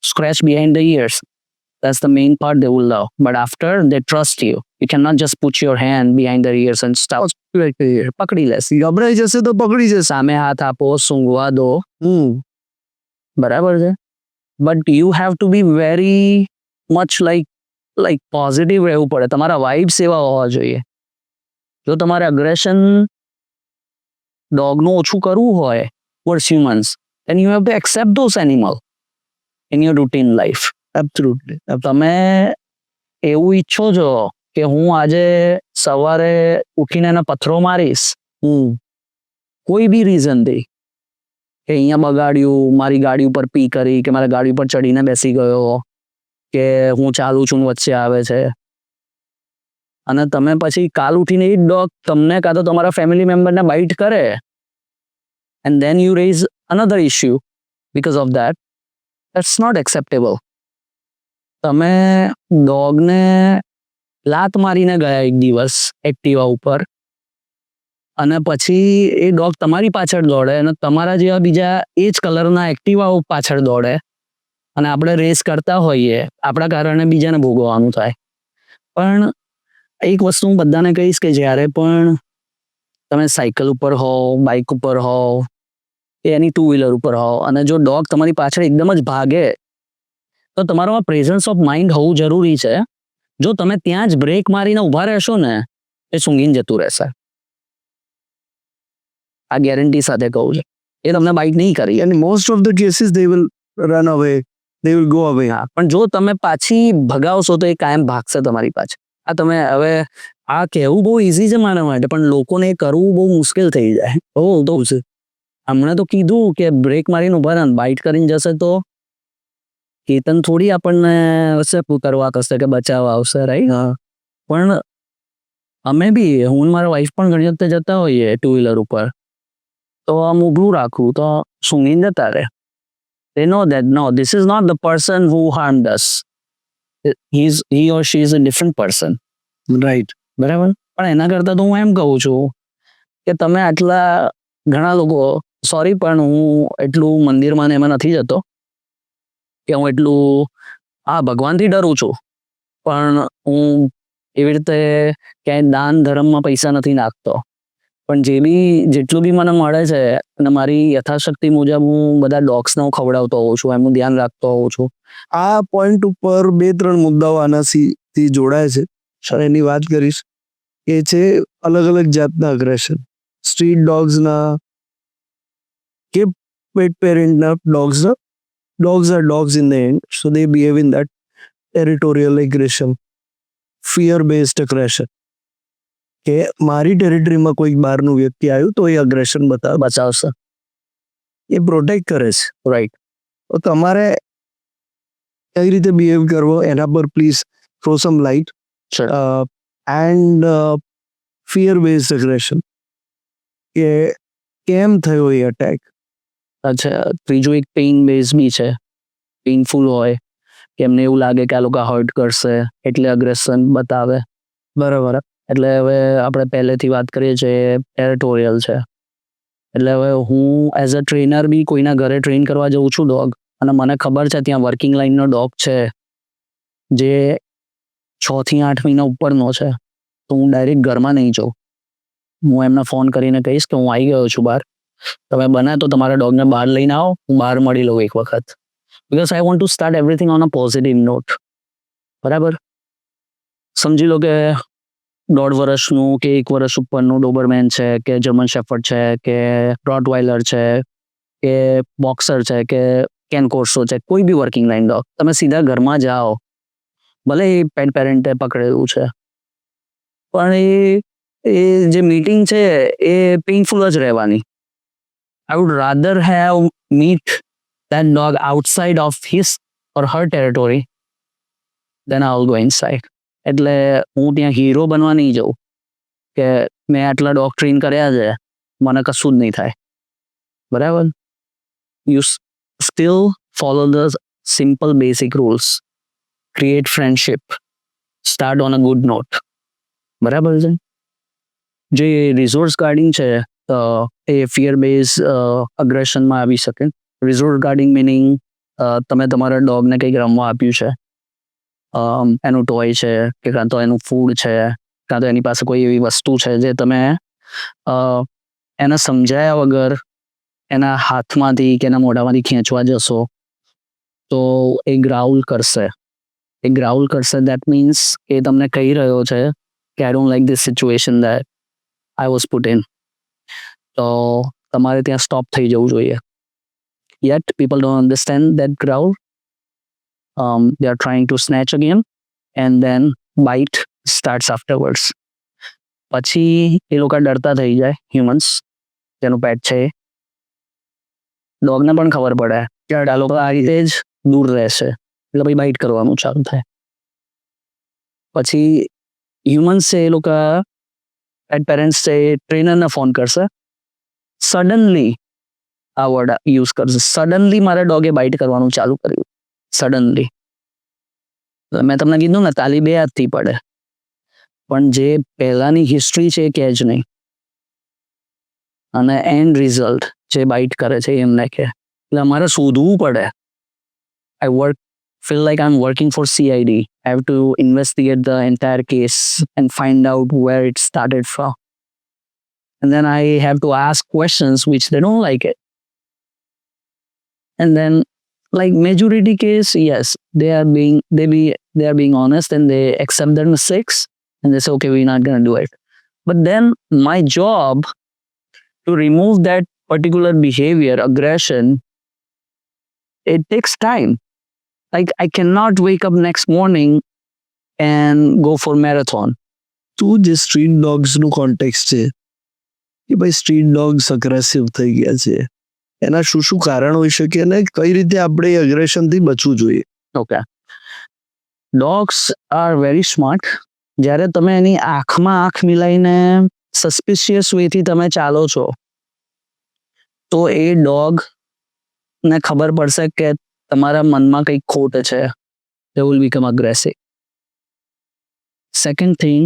Scratch behind the ears. That's the main part they will love. But after, they trust you. You cannot just put your hand behind their ears and start. પકડી લેશે. ગભરાઈ જશે તો પકડી જશે. સામે હાથ આપો, સૂંઘવા દો. બરાબર છે? But you have to be very much like positive રહેવું પડે. તમારા વાઇબ્સ એવા હોવા જોઈએ. જો તમારે અગ્રેશન ડોગનું ઓછું કરવું હોય towards humans, then you have to accept those animals in your routine life. Absolutely. તમે એવું ઈચ્છો છો કે હું આજે સવારે ઉઠીને એને પથરો મારીશ, કોઈ બી રીઝનથી, કે અહીંયા બગાડ્યું, મારી ગાડી ઉપર પી કરી, કે મારા ગાડી ઉપર ચડીને બેસી ગયો, કે હું ચાલું છું ને વચ્ચે આવે છે, અને તમે પછી કાલ ઉઠીને એ ડોગ તમને કાં તો તમારા ફેમિલી મેમ્બરને બાઇટ કરે, and then you raise another issue because of that. That's not acceptable. તમે ડોગને લાત મારીને ગયા એક દિવસ એક્ટિવા ઉપર, અને પછી એ ડોગ તમારી પાછળ દોડે અને તમારા જેવા બીજા એ જ કલરના એક્ટિવાઓ પાછળ દોડે, અને આપણે રેસ કરતા હોઈએ, આપણા કારણે બીજાને ભોગવવાનું થાય. પણ એક વસ્તુ હું બધાને કહીશ કે જ્યારે પણ તમે સાયકલ ઉપર હો, બાઇક ઉપર હો, કે એની ટુ વ્હીલર ઉપર હો, અને જો ડોગ તમારી પાછળ એકદમ જ ભાગે તો તમારામાં પ્રેઝન્સ ઓફ માઇન્ડ હોવું જરૂરી છે. જો તમે ત્યાં જ બ્રેક મારીને ઊભા રહેશો ને, એ સૂંઘીને જતું રહેશે. આ ગેરંટી સાથે કહું છું. એ તમને બાઇટ નહીં કરી. And in most of the cases they will run away, they will go away. હા, પણ જો તમે પાછી ભગાવશો તો એ કાયમ ભાગશે તમારી પાછળ. આ તમે હવે આ કહેવું બહુ ઇઝી છે મારા માટે, પણ લોકોને એ કરવું બહુ મુશ્કેલ થઈ જાય. તો છે હમણાં તો કીધું કે બ્રેક મારીને ઊભા રહે, બાઇટ કરીને જશે તો કેતન થોડી આપણને કરવા કરશે કે બચાવવા આવશે, રાઈટ? પણ અમે બી, હું મારા વાઈફ પણ ઘણી વખતે જતા હોઈએ ટુ વ્હીલર ઉપર, તો આમ ઊભું રાખું તો સૂંઘીને જતા રહે. They know that no, this is not the person who harmed us. He or she is a different person. Right. બરાબર? પણ એના કરતાં તો હું એમ કહું છું કે તમે આટલા ઘણા લોકો, સોરી પણ હું એટલું મંદિરમાં ને એમાં નથી જતો, કે હું એટલું ભગવાનથી ડરું છું, પણ હું એવી રીતે ક્યાંય દાન ધર્મમાં પૈસા નથી નાખતો. પણ જેટલું બી મને મળે છે, અને મારી યથાશક્તિ મુજબ હું બધા ડોગ્સને હું ખવડાવતો હોઉં છું, એમનું ધ્યાન રાખતો હોઉં છું. આ પોઈન્ટ ઉપર 2-3 મુદ્દાઓ આનાથી જોડાય છે. સર એની વાત કરીશ કે છે અલગ અલગ જાતના અગ્રેશન. સ્ટ્રીટ ડોગ્સના કે પેટ પેરેન્ટના ડોગ્સના. Dogs are dogs in the end, so they behave in that territorial aggression, fear-based aggression. કે મારી ટેરિટરીમાં કોઈ બહારનું વ્યક્તિ આવ્યું તો એ અગ્રેશન બચાવશે, એ પ્રોટેક્ટ કરે છે, રાઈટ? તો તમારે કઈ રીતે બિહેવ કરવો એના પર please throw some light. And fear based aggression, કે કેમ થયો એ અટેક. અચ્છા, ત્રીજું એક પેઇન બેઝ બી છે. પેઇનફુલ હોય કે એમને એવું લાગે કે આ લોકો હર્ટ કરશે એટલે અગ્રેશન બતાવે. બરાબર? એટલે હવે આપણે પહેલેથી વાત કરીએ છીએ ટેરિટોરિયલ છે. એટલે હવે હું એઝ અ ટ્રેનર બી કોઈના ઘરે ટ્રેન કરવા જઉં છું ડોગ, અને મને ખબર છે ત્યાં વર્કિંગ લાઇનનો ડોગ છે જે 6 થી 8 મહિના ઉપરનો છે, તો હું ડાયરેક્ટ ઘરમાં નહીં જાઉં. હું એમને ફોન કરીને કહીશ કે હું આવી ગયો છું બહાર, તમે બને તો તમારા ડોગને બહાર લઈને આવો, હું બહાર મળી લઉં એક વખત. Because I want to start everything on a positive note. બરાબર, સમજી લો કે 1.5 વર્ષનું કે 1 વર્ષ ઉપરનું ડોબરમેન છે કે જર્મન શેફર્ડ છે કે રોટવાઇલર છે કે બોક્સર છે કે કેન કોર્સો છે, કોઈ બી વર્કિંગ લાઇન ડોગ, તમે સીધા ઘરમાં જાઓ, ભલે એ પેટ પેરેન્ટે પકડેલું છે, પણ એ જે મીટિંગ છે એ પેઇનફુલ જ રહેવાની. I would rather have meet that dog outside of his or her territory then I will go inside. એટલે હું ત્યાં હીરો બનવા નહીં જાઉં કે મેં આટલા ડોગ ટ્રેન કર્યા છે, મને કશું જ નહીં થાય. બરાબર, you still follow the simple basic rules, create friendship, start on a good note. બરાબર છે. જે રિસોર્સ ગાર્ડિંગ છે એ ફિયર બેઝ અગ્રેશનમાં આવી શકે. રિસોર્સ ગાર્ડિંગ મિનિંગ તમે તમારા ડોગને કંઈક રમવા આપ્યું છે, એનું ટોય છે કે કાં તો એનું ફૂડ છે, કાં તો એની પાસે કોઈ એવી વસ્તુ છે જે તમે એને સમજાયા વગર એના હાથમાંથી કે એના મોઢામાંથી ખેંચવા જશો તો એ ગ્રાઉલ કરશે. એ ગ્રાઉલ કરશે દેટ મીન્સ એ તમને કહી રહ્યો છે કે I don't like this situation that I was put in. તો તમારે ત્યાં સ્ટોપ થઈ જવું જોઈએ. Yet people don't understand that growl. They are trying to snatch again and then bite starts afterwards. પછી એ લોકો ડરતા થઈ જાય, હ્યુમન્સ જેનું પેટ છે. ડોગને પણ ખબર પડે કે આ લોકો આ રીતે જ દૂર રહેશે, એટલે પછી બાઇટ કરવાનું ચાલુ થાય. પછી હ્યુમન્સ છે એ લોકો પેટ પેરેન્ટ્સ છે એ ટ્રેનરને ફોન કરશે, સડનલી આ વર્ડ યુઝ કરશે, સડનલી મારા ડોગે બાઇટ કરવાનું ચાલુ કર્યું, સડનલી. મેં તમને કીધું ને તાલી 2 હાથથી પડે, પણ જે પહેલાની હિસ્ટ્રી છે એ કહે જ નહીં, અને એન્ડ રિઝલ્ટ જે બાઇટ કરે છે એમને કહે. એટલે અમારે શોધવું પડે. આઈ feel like I'm working for CID. I have to investigate the entire case and find out where it started from. And then I have to ask questions which they don't like it. And then, like majority case, yes, they are being honest and they accept their mistakes and they say, okay, we're not gonna do it. But then my job to remove that particular behavior, aggression, it takes time. Like I cannot wake up next morning and go for marathon. તું જે સ્ટ્રીટ ડોગ્સનું કોન્ટેક્સ્ટ છે કે ભાઈ સ્ટ્રીટ ડોગ્સ અગ્રેસિવ થઈ ગયા છે, એના શું કારણ હોઈ શકે અને કઈ રીતે આપણે એ અગ્રેશનથી બચવું જોઈએ? Okay. Dogs are very smart. જ્યારે તમે એની આંખમાં આંખ મિલાઈને સસ્પિશિયસ વેથી તમે ચાલો છો તો એ ડોગને ખબર પડશે કે તમારા મનમાં કંઈક ખોટ છે. They will become aggressive. Second thing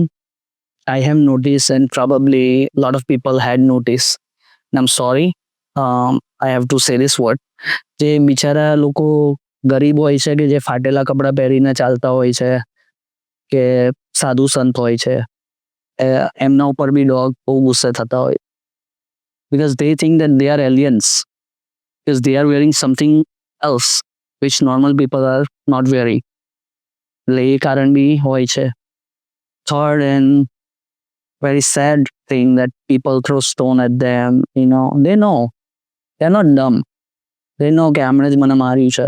I have noticed, and probably a lot of people had noticed, and I'm sorry, I have to say this word, જે બિચારા લોકો ગરીબ હોય છે કે જે ફાટેલા કપડાં પહેરીને ચાલતા હોય છે કે સાધુ સંત હોય છે, એમના ઉપર બી ડોગ બહુ ગુસ્સે થતા હોય, because they think that they are aliens, because they are wearing something else which normal people are not wearing. એટલે એ કારણ બી હોય છે. Third and very sad thing that people throw stone at them, they know, they're not dumb. They know કે આમણે જ મને માર્યું છે.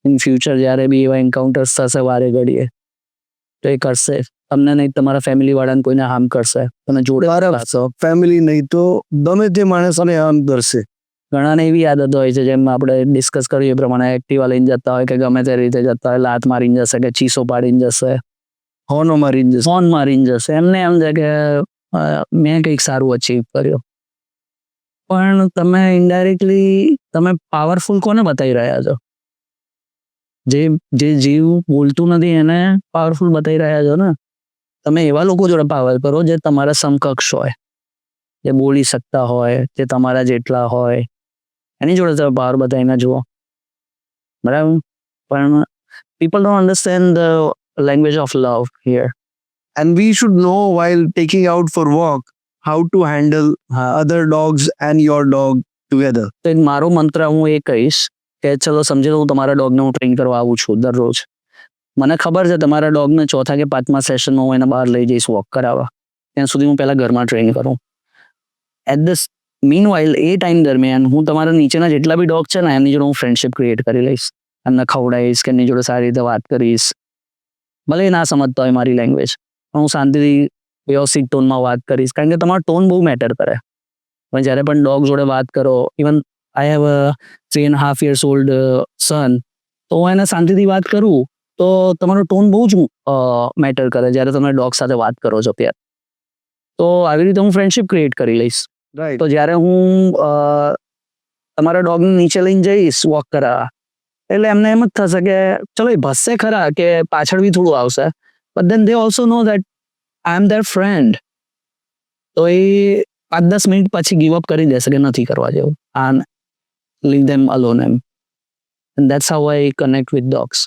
ઇન ફ્યુચર જ્યારે બી એવા એન્કાઉન્ટર્સ થશે વારે ઘડીએ તો એ કરશે, તમને નહીં તમારા ફેમિલી વાળાને કોઈને હાર્મ કરશે, તમે જોડે રાખશો. ફેમિલી નહીં તો ગમે તે માણસને હાર્મ કરશે. ઘણાને એવી આદત હોય છે, જેમ આપણે ડિસ્કસ કર્યું એ પ્રમાણે એક્ટિવા લઈને જતા હોય કે ગમે તે રીતે જતા હોય, લાત મારીને જશે કે ચીસો પાડીને જશે, હોર્ન મારીને જશે. એમને એમ છે કે મેં કંઈક સારું અચીવ કર્યું. પણ તમે ઇનડાયરેક્ટલી તમે પાવરફુલ કોને બતાવી રહ્યા છો? જે જીવ બોલતું નથી એને પાવરફુલ બતાવી રહ્યા છો ને. તમે એવા લોકો જોડે પાવર કરો જે તમારા સમકક્ષ હોય, જે બોલી શકતા હોય, જે તમારા જેટલા હોય, એની જોડે તમે પાવર બતાવીને જુઓ. બરાબર, પણ people don't understand the language of love here. And we should know while taking out for walk how to handle other dogs and your dog together. તો એક મારો મંત્ર હું એ કહીશ કે ચલો સમજી લો હું તમારા ડોગને હું ટ્રેન કરવા આવું છું દરરોજ. મને ખબર છે તમારા ડોગને ચોથા કે પાંચમા સેશનમાં હું એને બહાર લઈ જઈશ વોક કરાવવા. ત્યાં સુધી હું પહેલા ઘરમાં ટ્રેન કરું. એટ ધ મીન વાઇલ એ ટાઈમ દરમિયાન હું તમારા નીચેના જેટલા બી ડોગ છે ને એમની જોડે હું ફ્રેન્ડશિપ ક્રિએટ કરી લઈશ. એમને ખવડાવીશ કે એમની જોડે સારી રીતે વાત કરીશ. ભલે એ ના સમજતા હોય મારી લેંગ્વેજ, પણ હું શાંતિથી વ્યવસ્થિત ટોનમાં વાત કરીશ, કારણ કે તમારો ટોન બહુ મેટર કરે. પણ જ્યારે પણ ડોગ જોડે વાત કરો, even I have a 3.5 years old સન, તો હું એને શાંતિથી વાત કરું તો તમારો ટોન બહુ જ મેટર કરે જ્યારે તમે ડોગ સાથે વાત કરો છો ત્યારે. તો આવી રીતે હું ફ્રેન્ડશિપ ક્રિએટ કરી લઈશ. Right. તો જ્યારે હું તમારા ડોગને નીચે લઈને જઈશ વોક કરાવવા, એટલે એમને એમ જ થશે કે ચલો એ ભસશે ખરા કે પાછળ બી થોડું આવશે, but then they also know that I am their friend. તો એ 5-10 મિનિટ પછી ગીવ અપ કરી દેશે કે નથી કરવા જેવું, and leave them alone. And that's how I connect with dogs.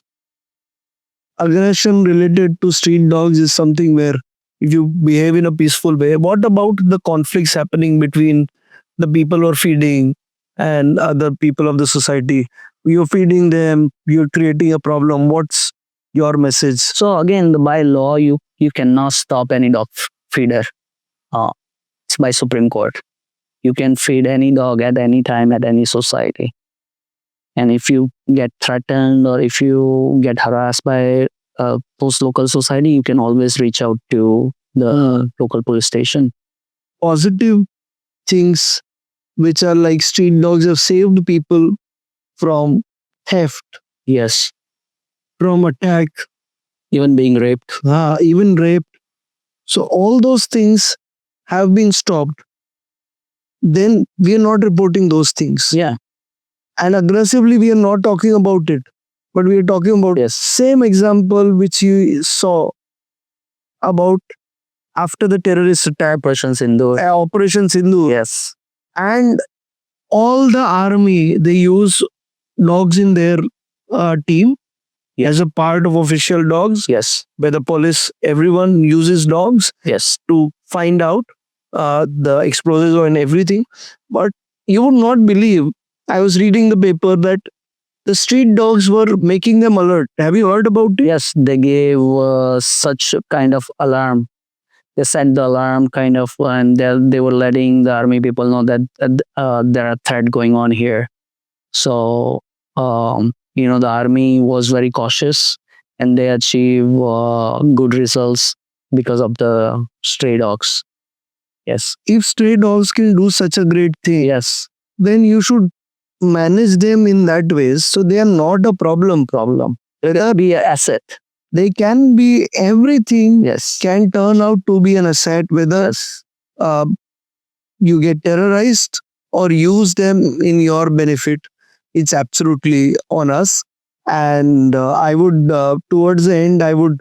Aggression related to street dogs is something where if you behave in a peaceful way, what about the conflicts happening between the people who are feeding and other people of the society? You're feeding them, you're creating a problem. What's your message? So again, by law, you cannot stop any dog feeder. It's by Supreme Court. You can feed any dog at any time at any society. And if you get threatened or if you get harassed by those local society, you can always reach out to the local police station. Positive things which are like street dogs have saved people from theft, Yes, from attack, even being raped. even rape. So all those things have been stopped. Then we are not reporting those things. Yeah, And aggressively we are not talking about it, but we are talking about yes, same example which you saw about after the terrorist attack, Operation Sindoor. Operation Sindhu. Yes, And all the army, they use dogs in their team as a part of official dogs, yes, where the police, everyone uses dogs yes, to find out the explosives and everything. But you would not believe, I was reading the paper that the street dogs were making them alert. Have you heard about it? yes. They gave such a kind of alarm. They set the alarm kind of, and they were letting the army people know that there are threat going on here. So the army was very cautious, and they achieve good results because of the stray dogs. Yes, If stray dogs can do such a great thing, yes, then you should manage them in that way. So they are not a problem. they can be an asset. They can be everything, Yes, can turn out to be an asset, whether you get terrorized or use them in your benefit. It's absolutely on us. And I would, towards the end, I would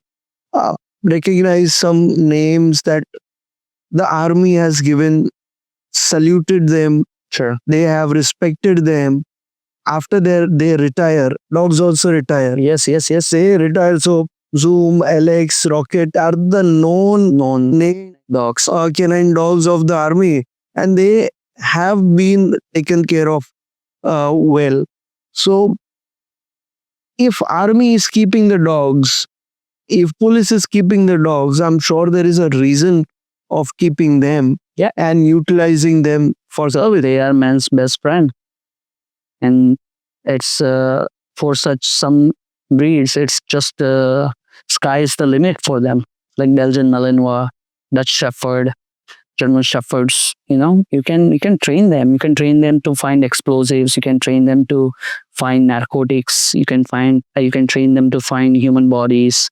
recognize some names that the army has given, saluted them, sure. they have respected them. After they retire, dogs also retire. Yes, They retire. So Zoom, Alex, Rocket are the known name dogs. canine dogs of the army, and they have been taken care of well. So if army is keeping the dogs, if police is keeping the dogs, I'm sure there is a reason of keeping them, Yeah. and utilizing them for service. They are man's best friend, and it's for such some breeds, it's just sky is the limit for them. Like Belgian Malinois, Dutch Shepherd, German Shepherds. You can train them. You can train them to find explosives. You can train them to find narcotics. You can train them to find human bodies,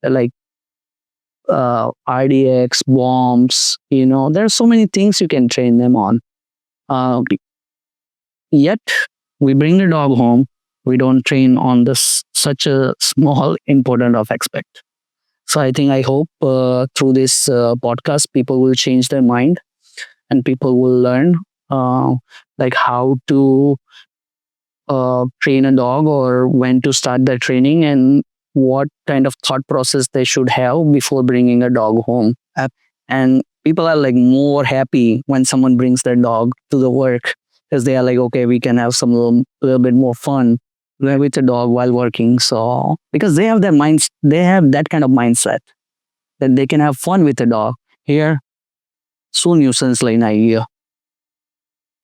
like RDX bombs. There are so many things you can train them on. Yet we bring the dog home. We don't train on this such a small important of aspect. So I hope through this podcast people will change their mind, and people will learn like how to train a dog, or when to start their training, and what kind of thought process they should have before bringing a dog home. And people are like more happy when someone brings their dog to the work because they are like, okay, we can have some little bit more fun with the dog while working. So because they have they have that kind of mindset that they can have fun with the dog. Here, so nuisance like idea.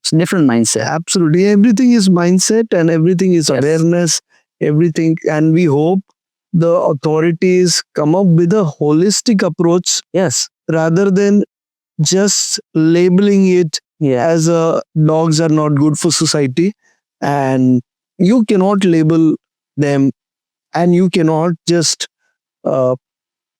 It's different mindset. Absolutely. Everything is mindset and everything is Yes. awareness, everything. And we hope the authorities come up with a holistic approach Yes. rather than just labeling it Yeah. as dogs are not good for society. And you cannot label them and you cannot just uh,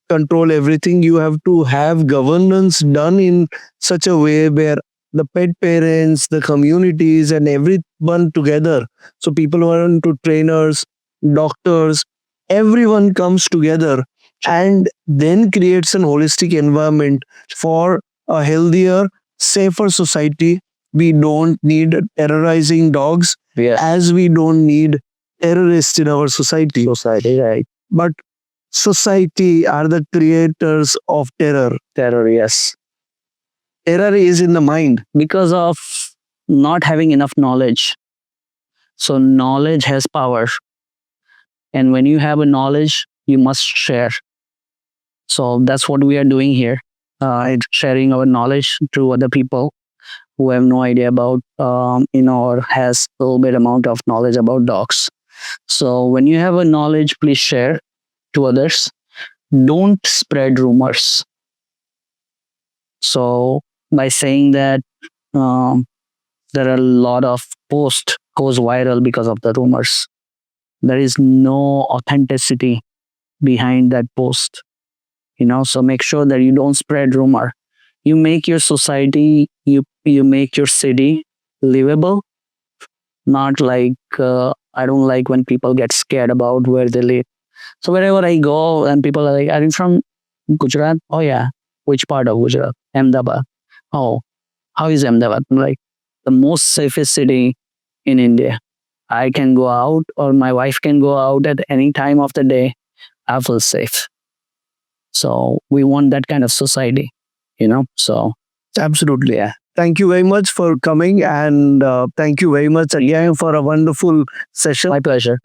control everything. You have to have governance done in such a way where the pet parents, the communities, and everyone together. So people who are into trainers, doctors, everyone comes together and then creates an holistic environment for a healthier, safer society. We don't need terrorizing dogs Yeah. as we don't need terrorists in our society. Society, right? But society are the creators of terror. Terror, yes. Terror is in the mind. Because of not having enough knowledge. So knowledge has power. And when you have a knowledge, you must share. So that's what we are doing here. Sharing our knowledge to other people who have no idea about, or has a little bit amount of knowledge about dogs. So when you have a knowledge, please share to others. Don't spread rumors. So by saying that, there are a lot of posts goes viral because of the rumors. There is no authenticity behind that post. So make sure that you don't spread rumor. You make your society, you make your city livable. Not like I don't like when people get scared about where they live. So wherever I go and people are like, are you from Gujarat? Oh yeah. Which part of Gujarat? Ahmedabad. Oh, how is Ahmedabad? I'm like, the most safest city in India. I can go out or my wife can go out at any time of the day. I feel safe. So we want that kind of society, so. Absolutely. Yeah. Thank you very much for coming and thank you very much again for a wonderful session. My pleasure.